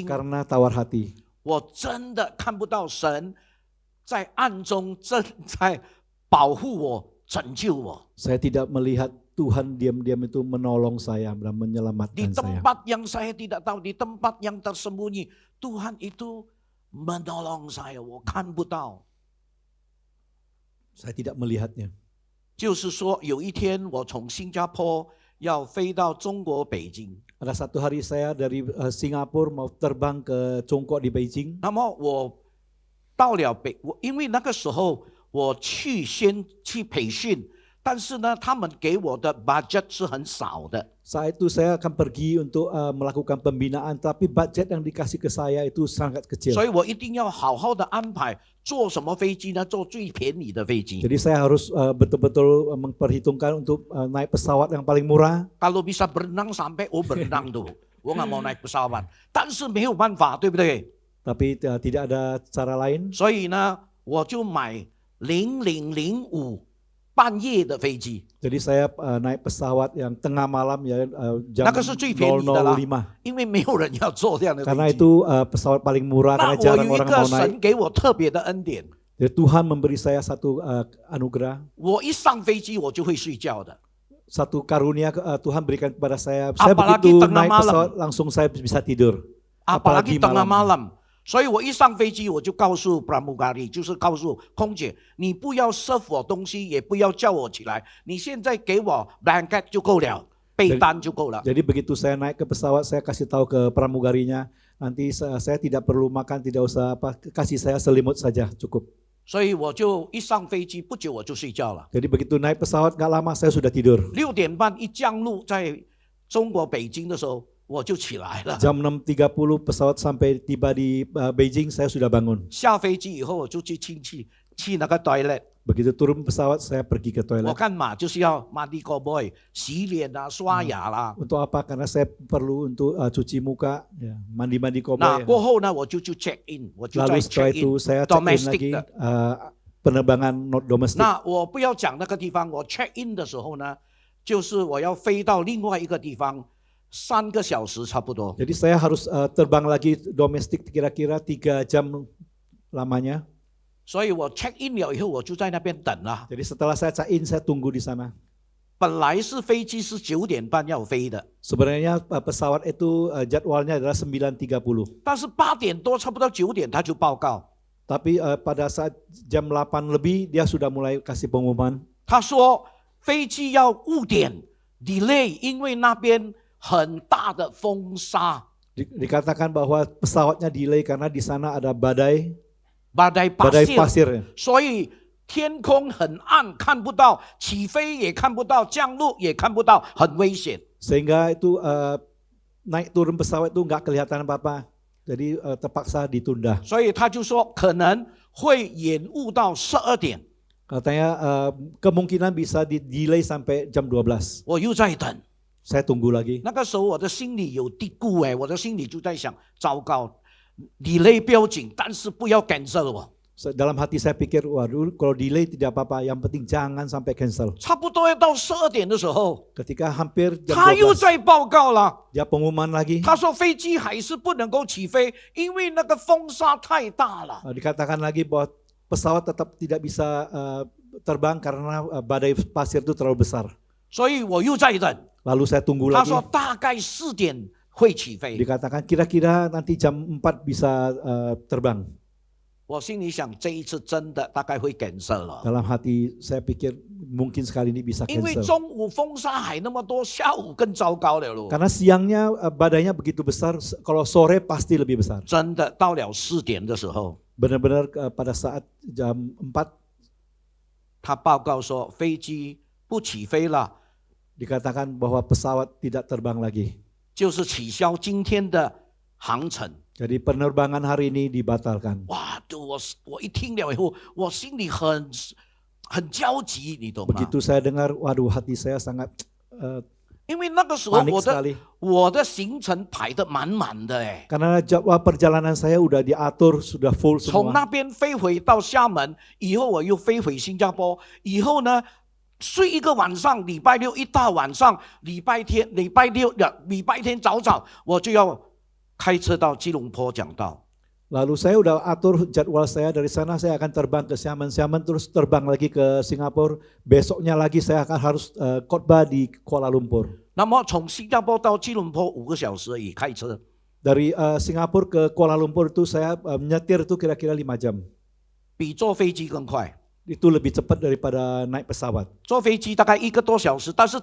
karena tawar hati. 我真的看不到神在暗中正在保护我、拯救我。 Saya tidak melihat Tuhan diam-diam itu menolong saya dan Di menyelamatkan saya. tempat yang saya tidak tahu, di tempat yang tersembunyi, Tuhan itu menolong saya，我看不到。 Saya tidak melihatnya. 就是说，有一天我从新加坡要飞到中国北京， Ada satu hari saya dari Singapura mau terbang ke Chongqing di Beijing. 那么我到了因为那个时候我先去培训但是呢，他们给我的 budget 是很少的。 Saat itu saya akan pergi untuk melakukan pembinaan, tapi budget yang dikasih ke saya itu sangat kecil. 所以我一定要好好的安排坐什么飞机呢？坐最便宜的飞机。 Jadi saya harus betul-betul memperhitungkan untuk naik pesawat yang paling murah. Kalau bisa berenang sampai berenang tuh. 我nggak mau naik pesawat，但是没有办法，对不对？ Tapi tidak ada cara lain. 所以呢，我就买0005半夜的飞机。 Jadi saya naik pesawat yang tengah malam ya jam 那个是最便宜的啦， 00.05. 因为没有人要坐这样的飞 Karena 机。 itu pesawat paling murah 那 karena 我 jarang 有一 orang 个 mau naik. 神给我特别的恩典， Jadi Tuhan memberi saya satu anugerah, 我一上飞机我就会睡觉的。 satu karunia Tuhan berikan kepada saya. Saya Apalagi begitu tengah naik malam. pesawat langsung saya bisa tidur. apalagi tengah malam。所以我一上飞机，我就告诉 pramugari， 就是告诉空姐，你不要 serve 我东西，也不要叫我起来，你现在给我 blanket 就够了，被单就够了。 Jadi begitu saya naik ke pesawat, saya kasih tahu ke pramugarinya, nanti saya tidak perlu makan, tidak usah apa, kasih saya selimut saja cukup. 所以我就一上飞机不久我就睡觉了。 Jadi begitu naik pesawat nggak lama saya sudah tidur. 6点半一降落在中国北京的时候，我就起来了。 Jam 6.30 pesawat sampai tiba di Beijing, saya sudah bangun. 下飞机以后我就去去那个 toilet。 Begitu turun pesawat, saya pergi ke 我 toilet. 干嘛？就是要 mandi cowboy， 洗脸啊，刷牙啦。 Untuk apa? Karena saya perlu untuk cuci muka, ya, mandi-mandi 那 koboi. 过后呢，我就去 check in， 我就在 Lalu setelah check in itu saya check in domestic lagi 的。 penerbangan not domestic. 那我不要讲那个地方，我 check in 的时候呢，就是我要飞到另外一个地方，3个小时差不多。 Jadi saya harus terbang lagi domestik kira-kira 3 jam lamanya. 所以我 check in 了以后，我就在那边等了。 Jadi setelah saya check in, saya tunggu di sana. 本来是飞机是9点半要飞的， Sebenarnya pesawat itu jadwalnya adalah 9.30. 但是8点多差不多9点他就报告， Tapi pada saat jam 8 lebih dia sudah mulai kasih pengumuman. 他说飞机要误点 delay， 因为那边很大的风沙。 Dikatakan bahwa pesawatnya delay karena di sana ada badai badai pasir. 所以天空很暗，看不到，起飞也看不到，降落也看不到，很危险。 Sehingga itu naik turun pesawat itu nggak kelihatan apa-apa. Jadi terpaksa ditunda. 所以他就说可能会延误到12点。 Katanya kemungkinan bisa di delay sampai jam 12. 我又在等， Saya tunggu lagi. 那个时候我的心里有嘀咕我的心里就在想，糟糕 ，delay 不要紧，但是不要 cancel 我。 Dalam hati saya pikir, waduh kalau delay tidak apa-apa, yang penting jangan sampai cancel. 差不多要到12点的时候， Ketika hampir jam 他又 12, 在报告了。 dia pengumuman lagi. 他说飞机还是不能够起飞，因为那个风沙太大了。 Dikatakan lagi bahwa pesawat tetap tidak bisa terbang karena badai pasir itu terlalu besar. 所以我又在等。 Lalu saya tunggu 他 lagi. 说大概4点会起飞。 Dikatakan kira-kira nanti jam 4 bisa terbang. 我心里想，这一次真的大概会 cancel 了， Dalam hati saya pikir mungkin sekali ini bisa 因为 cancel. 中午风沙还那么多，下午更糟糕了咯。 Karena siangnya badainya begitu besar, kalau sore pasti lebih besar. 真的到了4点的时候， Benar-benar pada saat jam 4他报告说飞机不起飞了， dikatakan bahwa pesawat tidak terbang lagi. 就是取消今天的航程。 Jadi penerbangan hari ini dibatalkan. 哇，我一听了以后，我心里很焦急，你懂吗？ Begitu saya dengar, waduh hati saya sangat 因为那个时候 panik sekali. 我的行程排得满满的哎。 Karena jadwal perjalanan saya udah diatur, sudah full 从 semua. 那边飞回到厦门，以后我又飞回新加坡，以后呢睡一个晚上，礼拜六一大晚上，礼拜天早我就要开车到吉隆坡讲道。 Lalu saya udah atur jadwal saya dari sana, saya akan terbang ke Xiamen, terus terbang lagi ke Singapura. Besoknya lagi saya akan harus khotbah di Kuala Lumpur. 那么从新加坡到吉隆坡5个小时而已，开车。 Dari Singapura ke Kuala Lumpur itu saya menyetir itu kira-kira 5 jam. 比坐飞机更快。 Itu lebih cepat daripada naik pesawat. 坐飞机大概1个多小时，但是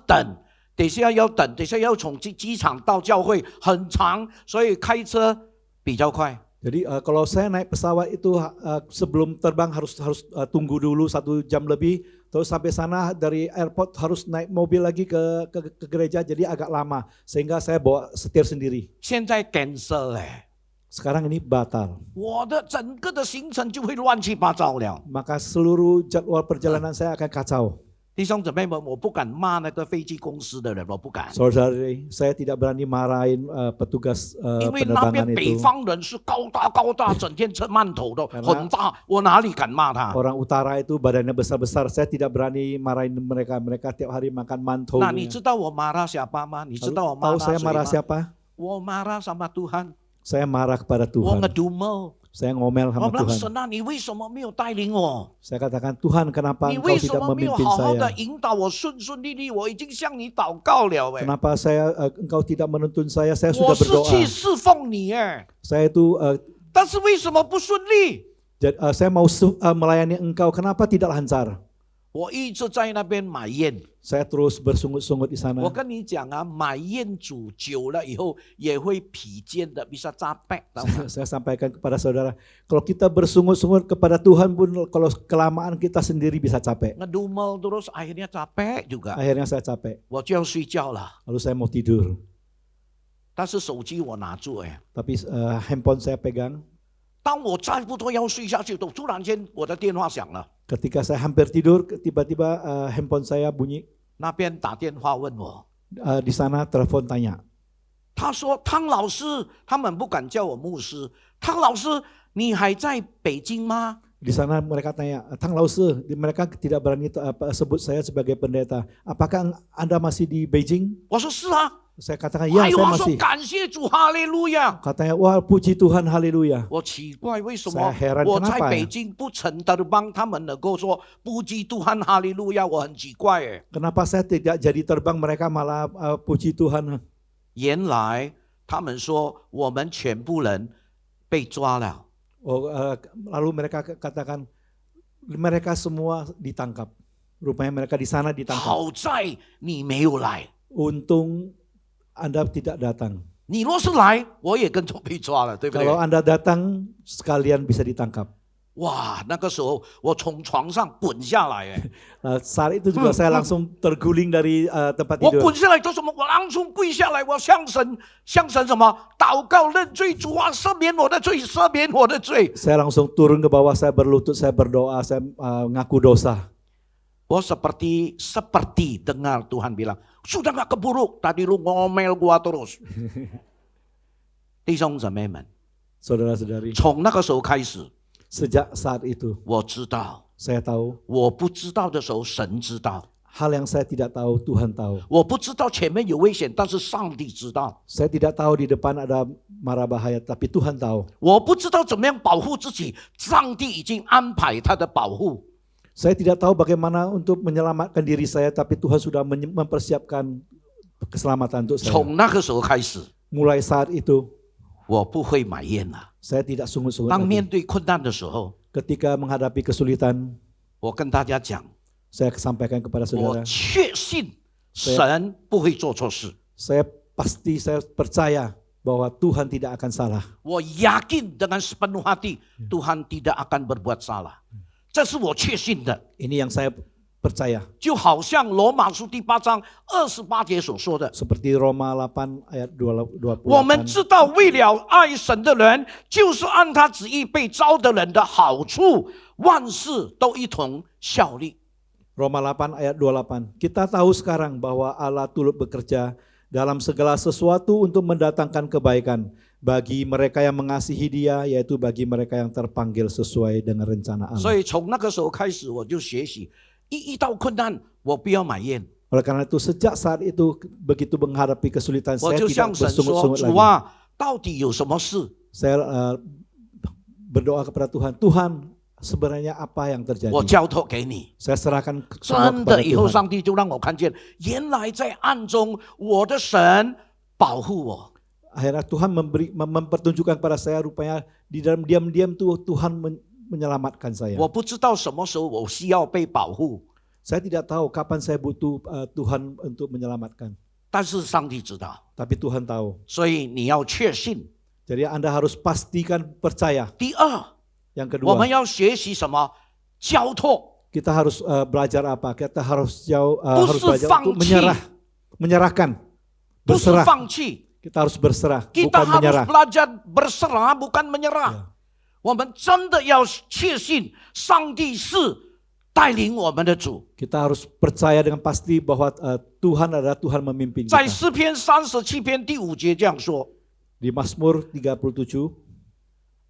等下要等，等下要从机场到教会很长，所以开车比较快。 Jadi kalau saya naik pesawat itu sebelum terbang harus tunggu dulu 1 jam lebih. terus sampai sana dari airport harus naik mobil lagi ke gereja, jadi agak lama. Sehingga saya bawa setir sendiri. 现在 cancel 哎， Sekarang ini batal. 我的整个的行程就会乱七八糟了。 Maka seluruh jadwal perjalanan saya akan kacau. 弟兄姊妹们，我不敢骂那个飞机公司的人，我不敢， Saudari, saya tidak berani marahin petugas 因为那边 penerbangan 北 itu. 方人是高大，整天吃馒头的， Karena 很大，我哪里敢骂他？ Orang utara itu badannya besar-besar, saya tidak berani marahin mereka. Mereka tiap hari makan mantou. 那你知道我骂他siapa吗？你知道我骂 Tahu 他 saya 谁 marah 吗？ siapa? 我骂他sama Tuhan， Saya marah kepada 我 Tuhan. ngedumel， Saya ngomel 我 sama 让 Tuhan. 神啊，你为什么没有带领我？ Saya katakan, Tuhan kenapa 你 engkau 为什 tidak 么没有 memimpin 好好的 saya? 引导我顺顺利利？我已经向你祷告了，哎， Kenapa engkau tidak menuntun saya? Saya 我 sudah 是 berdoa. 去侍奉你，哎， Saya itu 但是为什么不顺利？ saya mau melayani engkau. Kenapa tidak lancar? 我一直在那边埋怨。 Saya terus bersungut-sungut di sana. 我跟你讲啊，埋怨主久了以后也会疲倦的，bisa capek，tahu nggak？ Saya sampaikan kepada saudara, kalau kita bersungut-sungut kepada Tuhan pun, kalau kelamaan kita sendiri bisa capek. ngedumel terus akhirnya capek juga， Akhirnya saya capek, 我就要睡觉了。 lalu saya mau tidur. 但是手机我拿住，哎， Tapi handphone saya pegang. 当我差不多要睡下去，突然间我的电话响了， Ketika saya hampir tidur, tiba-tiba handphone saya bunyi. 那边打电话问我， Di sana telepon tanya, 他说汤老师，他们不敢叫我牧师，汤老师你还在北京吗？ di sana mereka tanya, Tang Lause, mereka tidak berani sebut saya sebagai pendeta. Apakah Anda masih di Beijing? 我说是啊， Saya katakan, ya 哎呦， saya 我说 masih. 感谢主，哈利路亚。 Katanya, wah puji Tuhan, haleluya. 我奇怪为什么 Saya heran 我在 kenapa 北 ya? 京不曾terbang，他们能够说不基督汉哈利路亚，我很奇怪哎。 Kenapa saya tidak jadi terbang, mereka malah puji Tuhan. 原来他们说我们全部人被抓了， Lalu mereka katakan, mereka semua ditangkap. Rupanya mereka di sana ditangkap. 好在你没有来， Untung Anda tidak datang. 你若是来，我也跟着被抓了，对不对？ Kalau Anda datang, sekalian bisa ditangkap. 哇，那个时候我从床上滚下来，哎， Saat itu juga saya langsung terguling dari tempat 我 tidur. 滚下来做什么？我当初跪下来，我向神什么祷告认罪，主啊，赦免我的罪，赦免我的罪。 Saya langsung turun ke bawah, saya berlutut, saya berdoa, saya ngaku dosa. 我 seperti dengar Tuhan bilang, sudah gak keburuk, tadi lu ngomel gua terus. 弟兄姊妹们， Saudara-saudari, 从那个时候开始， sejak saat itu 我知道， saya tahu 我不知道的时候神知道， hal yang saya tidak tahu, Tuhan tahu. 我不知道前面有危险，但是上帝知道。 Saya tidak tahu di depan ada mara bahaya, tapi Tuhan tahu. 我不知道怎么样保护自己，上帝已经安排他的保护。 Saya tidak tahu bagaimana untuk menyelamatkan diri saya, tapi Tuhan sudah mempersiapkan keselamatan untuk saya. 从那个时候开始， Mulai saat itu, 我不会埋怨了。 saya tidak sungut-sungut 当面 lagi. 对困难的时候， Ketika menghadapi kesulitan, 我跟大家讲， saya sampaikan kepada 我 saudara, 确信神不会做错事。 saya percaya bahwa Tuhan tidak akan salah. 我yakin dengan sepenuh hati Tuhan tidak akan berbuat salah，这是我确信的。 Ini yang saya percaya. 就好像罗马书第8章28节所说的， Seperti Roma 8 ayat 28. 我们知道为了爱神的人，就是按他旨意被招的人的好处，万事都一同效力。 Roma 8 ayat 28. Kita tahu sekarang bahwa Allah turut bekerja dalam segala sesuatu untuk mendatangkan kebaikan bagi mereka yang mengasihi Dia, yaitu bagi mereka yang terpanggil sesuai dengan rencana 所 Allah. 以从那个时候开始，我就学习，一遇到困难，我不要埋怨， Oleh karena itu sejak saat itu begitu menghadapi kesulitan 我 saya 就 tidak 向神说： bersungut-sungut 主 lagi. 啊，到底有什么事？ Saya berdoa kepada Tuhan, Tuhan sebenarnya apa yang terjadi? 我交托给你。 Saya serahkan semua 真 kepada 的，以后 Tuhan. 上帝就让我看见，原来在暗中，我的神保护我。 Akhirnya Tuhan mempertunjukkan kepada saya rupanya di dalam diam-diam tuh Tuhan menyelamatkan saya. 我不知道什么时候我需要被保护， Saya tidak tahu kapan saya butuh Tuhan untuk menyelamatkan. 但是上帝知道， Tapi Tuhan tahu. 所以你要确信。 Jadi Anda harus pastikan percaya. 第二， Yang 我们 kedua, 要学习什么？交托。kita harus belajar apa? Kita harus harus 不是 belajar 放 untuk 弃， menyerahkan, 不是 berserah. 放弃， Kita harus berserah, kita bukan harus menyerah. belajar berserah, bukan menyerah. 我们真的要确信上帝是带领我们的主。 Kita harus percaya dengan pasti bahwa Tuhan adalah Tuhan memimpin 在 kita. 诗篇37篇第5节这样说， Di Mazmur 37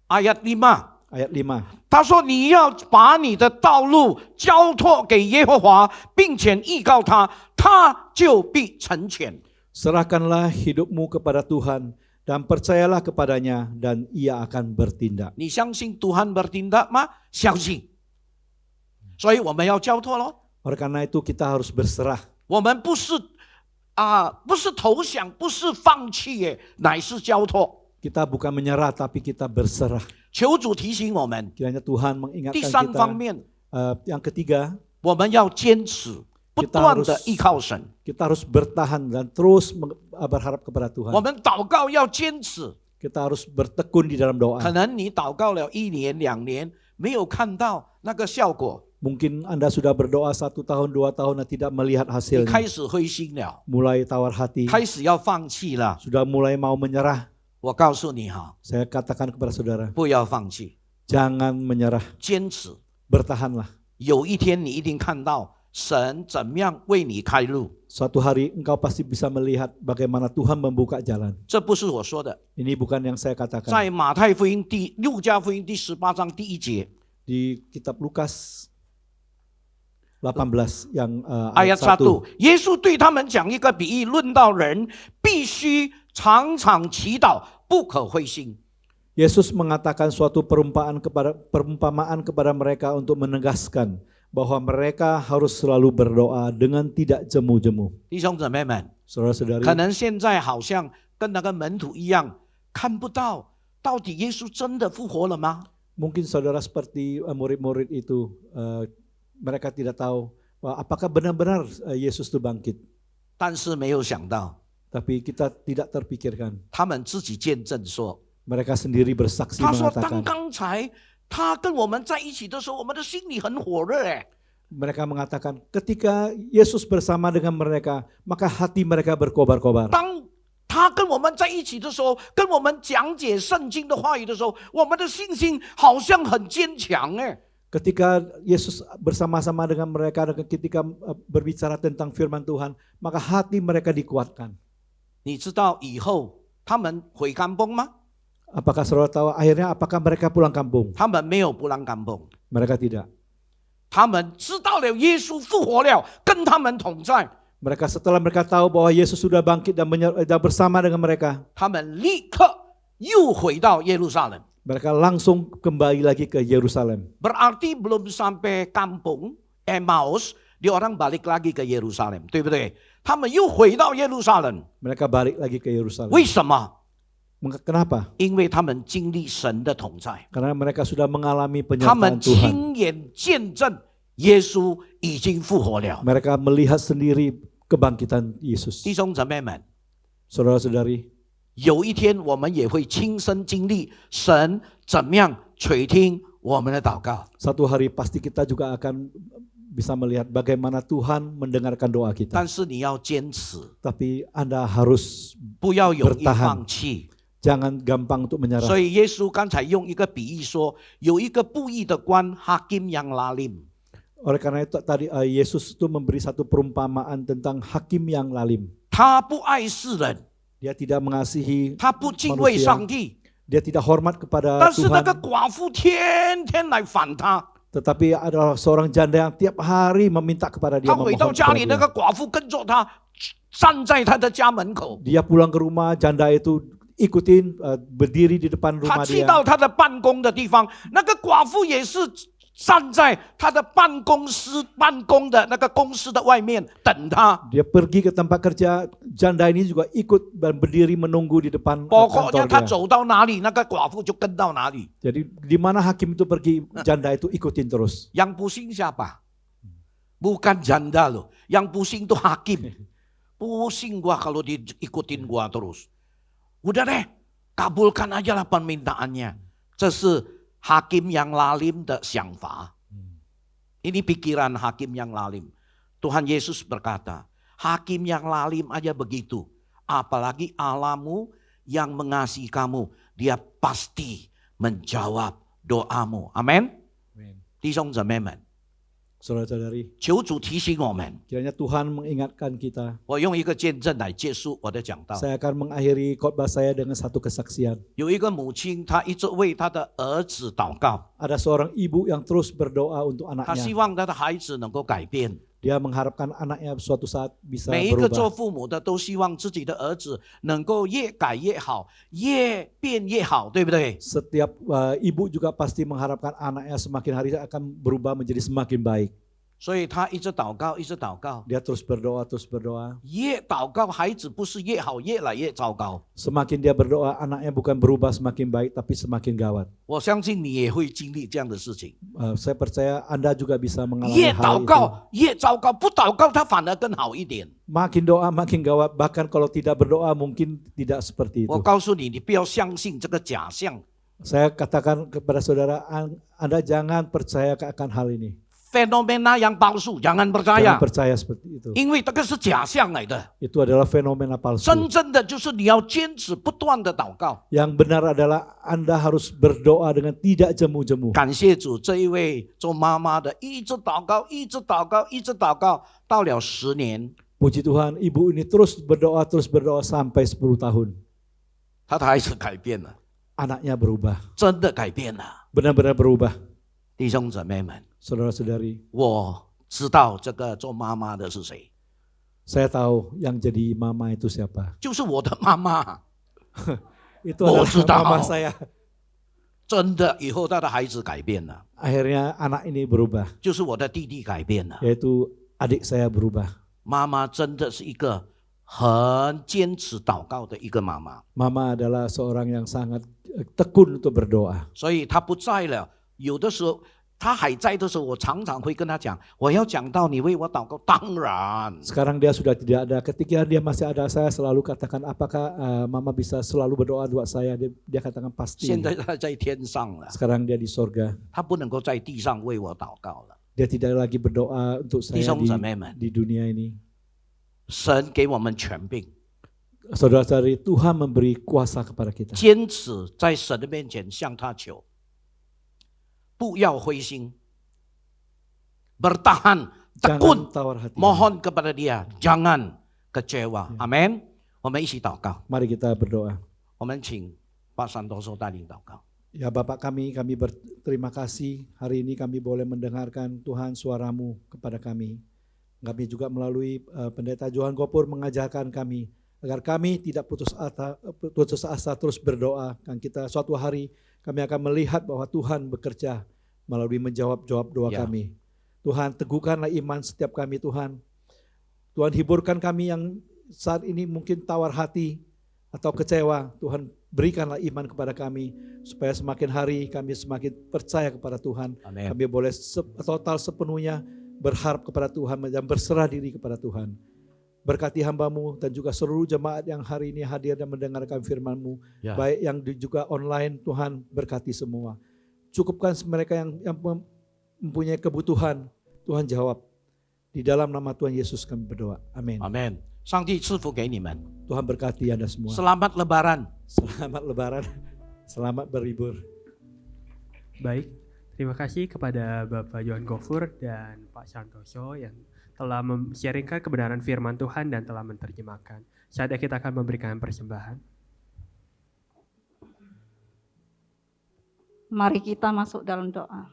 ayat 5。 ayat 5. 他说：“你要把你的道路交托给耶和华，并且依靠他，他就必成全。 Serahkanlah hidupmu kepada Tuhan dan percayalah kepadanya dan ia akan bertindak. ”你相信Tuhan bertindak吗？相信。所以我们要交托咯。 Oleh karena itu kita harus berserah. 我们不是不是投降，不是放弃耶，乃是交托。 Kita bukan menyerah tapi kita berserah. 求主提醒我们。 Kiranya Tuhan 第 mengingatkan 三方 kita. 面， Yang ketiga, 我们要坚持，不 kita 断 harus 的依靠神。 kita harus bertahan dan terus berharap kepada 我 Tuhan. 们祷告要坚持。 Kita harus bertekun di dalam 可 doa. 能你祷告了1年2年，没有看到那个效果， Mungkin Anda sudah berdoa 1 tahun, 2 tahun dan tidak melihat 你 hasilnya. 开始灰心了， Mulai tawar hati, 开始要放弃了。 sudah mulai mau menyerah. 我告诉你哈， Saya katakan kepada saudara, 不要放弃， jangan menyerah, 坚持。 bertahanlah. 有一天你一定看到神怎么样为你开路。 Suatu hari engkau pasti bisa melihat bagaimana Tuhan membuka jalan. 这不是我说的， Ini bukan yang saya katakan. 在马太福音路加福音第18章第1节 Di kitab Lukas 18 yang ayat ayat 1. 1，耶稣对他们讲一个比喻，论到人必须常常祈祷，不可灰心。 Yesus mengatakan suatu perumpamaan kepada mereka untuk menegaskan bahwa mereka harus selalu berdoa dengan tidak jemu-jemu. 弟兄姊妹们， Saudara-saudari, 可能现在好像跟那个门徒一样，看不到到底耶稣真的复活了吗？ mungkin saudara seperti murid-murid itu, mereka tidak tahu apakah benar-benar Yesus itu bangkit. 但是没有想到， Tapi kita tidak terpikirkan. 他们自己见证说， Mereka sendiri bersaksi 他说当 mengatakan. 刚才他跟我们在一起的时候，我们的心里很火热哎。 Mereka mengatakan ketika Yesus bersama dengan mereka, maka hati mereka berkobar-kobar. 当他跟我们在一起的时候，跟我们讲解圣经的话语的时候，我们的信心好像很坚强哎。 Ketika Yesus bersama-sama dengan mereka, dan ketika berbicara tentang firman Tuhan, maka hati mereka dikuatkan. 你知道以后他们回甘崩吗？ Apakah saudara tahu akhirnya apakah mereka pulang kampung? 他们没有不让甘崩， Mereka tidak. 他们知道了耶稣复活了，跟他们同在， Mereka setelah mereka tahu bahwa Yesus sudah bangkit dan bersama dengan mereka, 他们立刻又回到耶路撒冷。 mereka langsung kembali lagi ke Yerusalem. Berarti belum sampai kampung Emmaus, dia orang balik lagi ke Yerusalem，对不对？他们又回到耶路撒冷， Mereka balik lagi ke Yerusalem. 为什么？ Kenapa? 因为他们经历神的同在， Karena mereka sudah mengalami 他们 penyertaan Tuhan. 亲眼见证耶稣已经复活了。 Mereka melihat sendiri kebangkitan Yesus. 弟兄姊妹们， Saudara-saudari, 有一天我们也会亲身经历神怎么样垂听我们的祷告。 satu hari pasti kita juga akan bisa melihat bagaimana Tuhan mendengarkan doa kita. 但是你要坚持， Tapi Anda harus 不要容易 bertahan. 放弃。 jangan gampang untuk menyerah. 所以耶稣刚才用一个比喻说，有一个不义的官Hakim yang lalim， Oleh karena itu tadi Yesus itu memberi satu perumpamaan tentang hakim yang lalim. 他不爱世人， Dia tidak mengasihi 他不敬畏 manusia. 上帝， Dia tidak hormat kepada 但是那 Tuhan. 个寡妇天天来反他。 Tetapi adalah seorang janda yang tiap hari meminta kepada dia, 他回到 memohon 家里，那 kepada 个寡妇跟着他，站在他的家门口。 dia. Dia pulang ke rumah, janda itu ikutin berdiri di depan 他 rumah 去 dia. 到他的办公的地方，那个寡妇也是站在他的办公的那个公司的外面等他。 Dia pergi ke tempat kerja, janda ini juga ikut dan berdiri menunggu di depan pokoknya kantor 他 dia. 走到哪里，那个寡妇就跟到哪里。 Jadi di mana hakim itu pergi, janda itu ikutin terus. Yang pusing siapa? Bukan janda loh. Yang pusing tuh hakim. Pusing gua kalau diikutin gua terus. Udah deh, kabulkan aja lah permintaannya. 这是hakim yang lalim 的想法。Ini pikiran hakim yang lalim. Tuhan Yesus berkata, hakim yang lalim aja begitu. Apalagi Allahmu yang mengasihi kamu. Dia pasti menjawab doamu. Amin. 弟兄姊妹们， Saudara-saudari, 求主提醒我们。 kiranya Tuhan mengingatkan kita. 我用一个见证来结束我的讲道。 Saya akan mengakhiri khotbah saya dengan satu kesaksian. 有一个母亲，她一直为她的儿子祷告， Ada seorang ibu yang terus berdoa untuk 她希 anaknya. 望她的孩子能够改变。 Dia mengharapkan anaknya suatu saat bisa 每一个做 berubah. 父母的都希望自己的儿子能够越改越好，越变越好，对不对？ Setiap ibu juga pasti mengharapkan anaknya semakin hari akan berubah menjadi semakin baik. 所以她一直祷告，一直祷告， Dia terus berdoa, terus berdoa. 越祷告孩子不是越好，越来越糟糕。 Semakin dia berdoa, anaknya bukan berubah semakin baik, tapi semakin gawat. 我相信你也会经历这样的事情， Saya percaya Anda juga bisa mengalami 越 hal 祷 itu. 告越糟糕，不祷告他反而更好一点。 Makin doa makin gawat, bahkan kalau tidak berdoa mungkin tidak seperti 我 itu. 告诉你，你不要相信这个假象。 Saya katakan kepada saudara, Anda jangan percaya akan hal ini. fenomena yang palsu, jangan percaya. Jangan percaya seperti itu. 因为这个是假象来的， Itu adalah fenomena palsu. 真正的就是你要坚持不断的祷告。 Yang benar adalah Anda harus berdoa dengan tidak jemu-jemu. 感谢主，这一位做妈妈的一直祷告，一直祷告，一直祷告，到了10年， Puji Tuhan, ibu ini terus berdoa sampai 10 tahun. 她的孩子改变了， Anaknya berubah, 真的改变了。 benar-benar berubah. 弟兄姊妹们， Saudara-saudari, 我知道这个做妈妈的是谁， saya tahu yang jadi mama itu siapa. 就是我的妈妈。 Itu Oh, adalah sudah. mama saya. 真的，以后她的孩子改变了， Akhirnya anak ini berubah, 就是我的弟弟改变了。 yaitu adik saya berubah. 妈妈真的是一个很坚持祷告的一个妈妈， Mama adalah seorang yang sangat tekun untuk berdoa. 所以她不在了。有的时候她还在的时候，我常常会跟她讲，我要讲到你为我祷告。当然， Sekarang dia sudah tidak ada. Ketika dia masih ada, saya selalu katakan, apakah mama bisa selalu berdoa buat saya? Dia katakan pasti. 现在她在天上了， Sekarang dia di sorga. 她不能够在地上为我祷告了。 Dia tidak lagi berdoa untuk 弟 saya 兄姊妹们， di dunia ini. 神给我们权柄， Saudara-saudari, Tuhan memberi kuasa kepada kita. 坚持在神的面前向他求，不要灰心，bertahan tekun Jangan tawar hati. mohon kepada dia, jangan kecewa. Amin. 我们一起祷告， Mari kita berdoa. 我们请巴山多说带领祷告。 Ya Bapak kami berterima kasih hari ini kami boleh mendengarkan Tuhan suaramu kepada kami. Kami juga melalui pendeta Johan Gopur mengajarkan kami agar kami tidak putus asa terus berdoa. Kan kita suatu hari kami akan melihat bahwa Tuhan bekerja melalui menjawab doa Ya. kami. Tuhan teguhkanlah iman setiap kami Tuhan. Tuhan hiburkan kami yang saat ini mungkin tawar hati atau kecewa. Tuhan berikanlah iman kepada kami supaya semakin hari kami semakin percaya kepada Tuhan. Amin. Kami boleh total sepenuhnya berharap kepada Tuhan dan berserah diri kepada Tuhan. Berkati hamba-Mu dan juga seluruh jemaat yang hari ini hadir dan mendengarkan firman-Mu. Ya. Baik yang juga online, Tuhan berkati semua. Cukupkan mereka yang mempunyai kebutuhan, Tuhan jawab. Di dalam nama Tuhan Yesus kami berdoa. Amin. 阿门。上帝赐福给你们， Tuhan berkati Anda semua. Selamat Lebaran. Selamat Lebaran. Selamat berlibur. Baik, terima kasih kepada Bapak Johan Gofur dan Pak Santoso yang telah sharingkan kebenaran firman Tuhan dan telah menerjemahkan. Saatnya kita akan memberikan persembahan. Mari kita masuk dalam doa.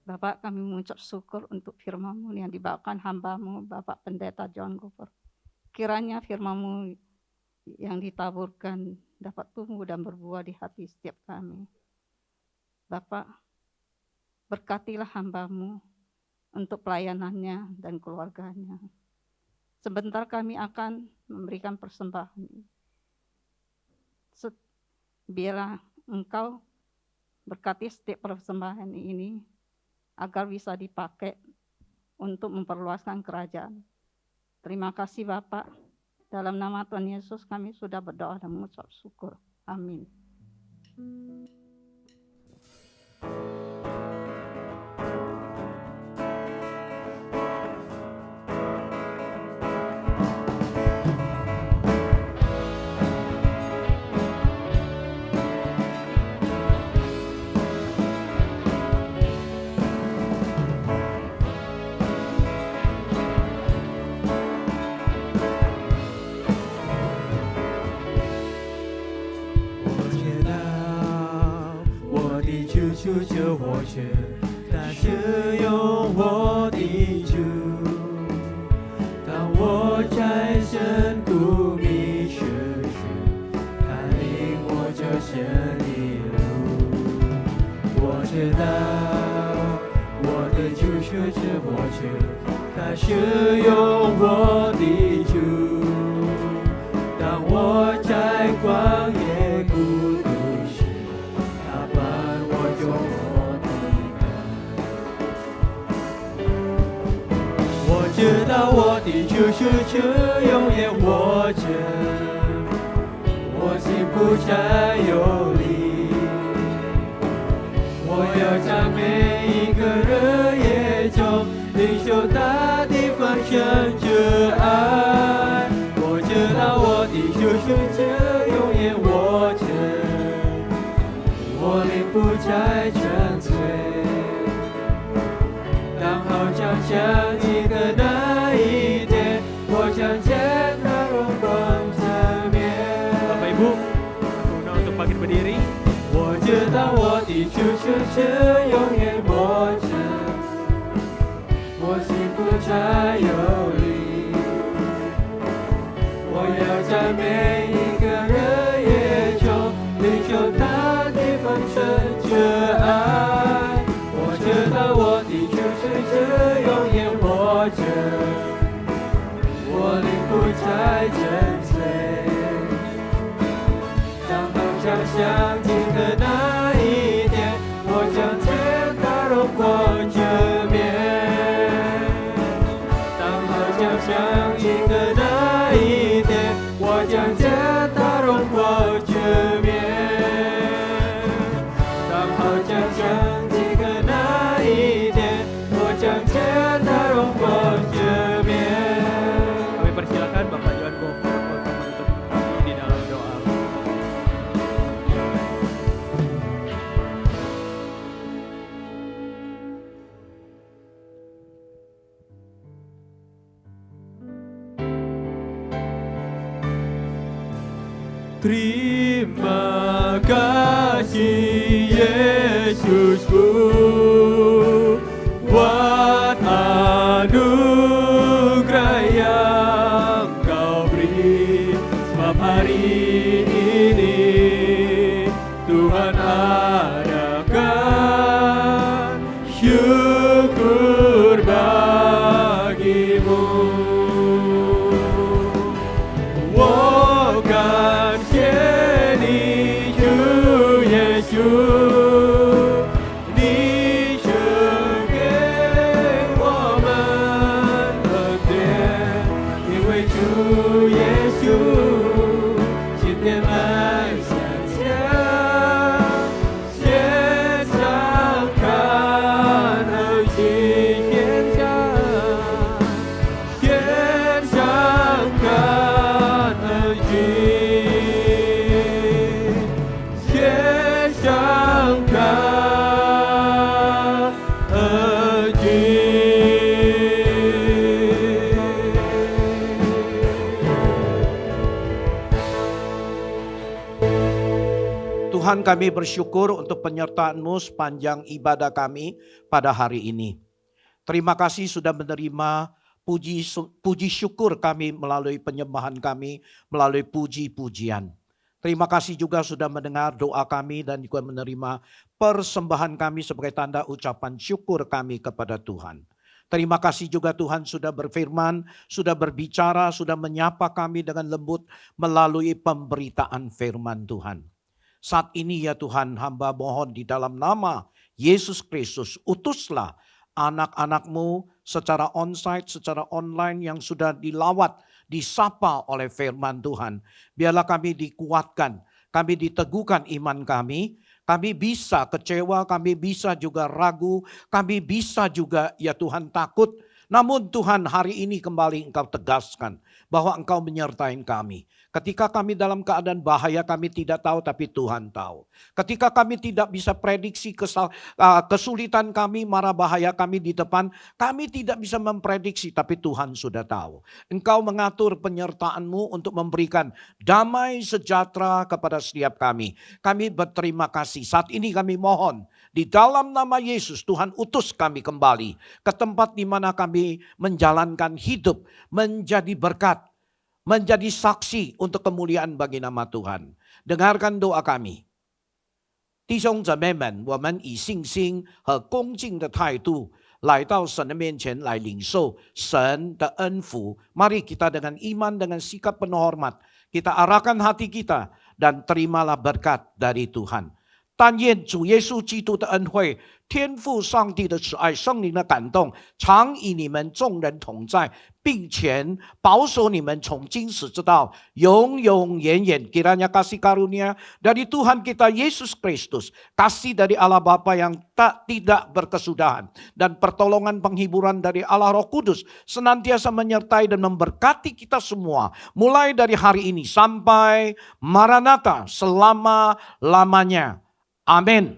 Bapak, kami mengucap syukur untuk firman-Mu yang dibawakan hamba-Mu, Bapak Pendeta Johan Gopur. Kiranya firman-Mu yang ditaburkan dapat tumbuh dan berbuah di hati setiap kami. Bapak, berkatilah hamba-Mu untuk pelayanannya dan keluarganya. Sebentar kami akan memberikan persembahan. Biarlah Engkau berkati setiap persembahan ini agar bisa dipakai untuk memperluaskan kerajaan. Terima kasih Bapak. Dalam nama Tuhan Yesus kami sudah berdoa dan mengucap syukur. Amin. 我却他是用我的主。当我在深谷迷失时，他领我走胜利路。我知道我的救赎是我主，他是用我的主。当我在旷野孤独时，他伴我走我的路。我知道我的救赎主永远活着，我心不再有力。我要在每一个日夜中领受他的丰盛之爱。我知道我的救赎主永远活着，我灵不再沉醉。当好像想起的那一天，我想见他荣光侧面。 Bapak Ibu, aku undang untuk bangkit berdiri. 我知道我的救赎主永远活着，我心不再有力。我要在每一个日夜中领受他的丰盛之爱。我知道我的救赎主永远活着，我灵不再沉醉。当好像想起的那一天，我将见他荣光遮面。当好像想起的那一天，我将见他荣光遮面。当好像想起的那一天，我将见他荣光遮面。 Kami persilakan Bapak John Gopher untuk menutup kami di dalam doa. Terima kasih Yesusku buat anugerah yang kau beri. Sebab hari ini Tuhan adakan syukur bagimu. 我感谢你，主耶稣，你赐给我们恩典，因为主耶稣今天来向前，献上感恩祭，献上感恩祭，献上感恩祭。 Tuhan, kami bersyukur untuk penyertaan-Mu sepanjang ibadah kami pada hari ini. Terima kasih sudah menerima puji syukur kami melalui penyembahan kami, melalui puji-pujian. Terima kasih juga sudah mendengar doa kami dan juga menerima persembahan kami sebagai tanda ucapan syukur kami kepada Tuhan. Terima kasih juga Tuhan sudah berfirman, sudah berbicara, sudah menyapa kami dengan lembut melalui pemberitaan firman Tuhan. Saat ini ya Tuhan, hamba mohon di dalam nama Yesus Kristus, utuslah anak-anak-Mu secara onsite, secara online yang sudah dilawat, disapa oleh firman Tuhan. Biarlah kami dikuatkan, kami diteguhkan iman kami bisa kecewa, kami bisa juga ragu, kami bisa juga ya Tuhan takut. Namun Tuhan hari ini kembali Engkau tegaskan bahwa Engkau menyertai kami. Ketika kami dalam keadaan bahaya kami tidak tahu tapi Tuhan tahu. Ketika kami tidak bisa prediksi kesulitan kami, mara bahaya kami di depan, kami tidak bisa memprediksi tapi Tuhan sudah tahu. Engkau mengatur penyertaan-Mu untuk memberikan damai sejahtera kepada setiap kami. Kami berterima kasih. Saat ini kami mohon Di dalam nama Yesus, Tuhan utus kami kembali ke tempat di mana kami menjalankan hidup, menjadi berkat, menjadi saksi untuk kemuliaan bagi nama Tuhan. Dengarkan doa kami. 弟兄姊妹们，我们以信心和恭敬的态度来到神的面前来领受神的恩福。Mari kita dengan iman, dengan sikap penuh hormat, kita arahkan hati kita dan terimalah berkat dari Tuhan. 但愿主耶稣基督的恩惠、天父上帝的慈爱、圣灵的感动，常与你们众人同在，并且保守你们从今时直到永永远远。Kiranya kasih karunia dari Tuhan kita Yesus Kristus, kasih dari Allah Bapa yang tidak berkesudahan, dan pertolongan penghiburan dari Allah Roh Kudus senantiasa menyertai dan memberkati kita semua, mulai dari hari ini sampai Maranatha selama-lamanya. Amin.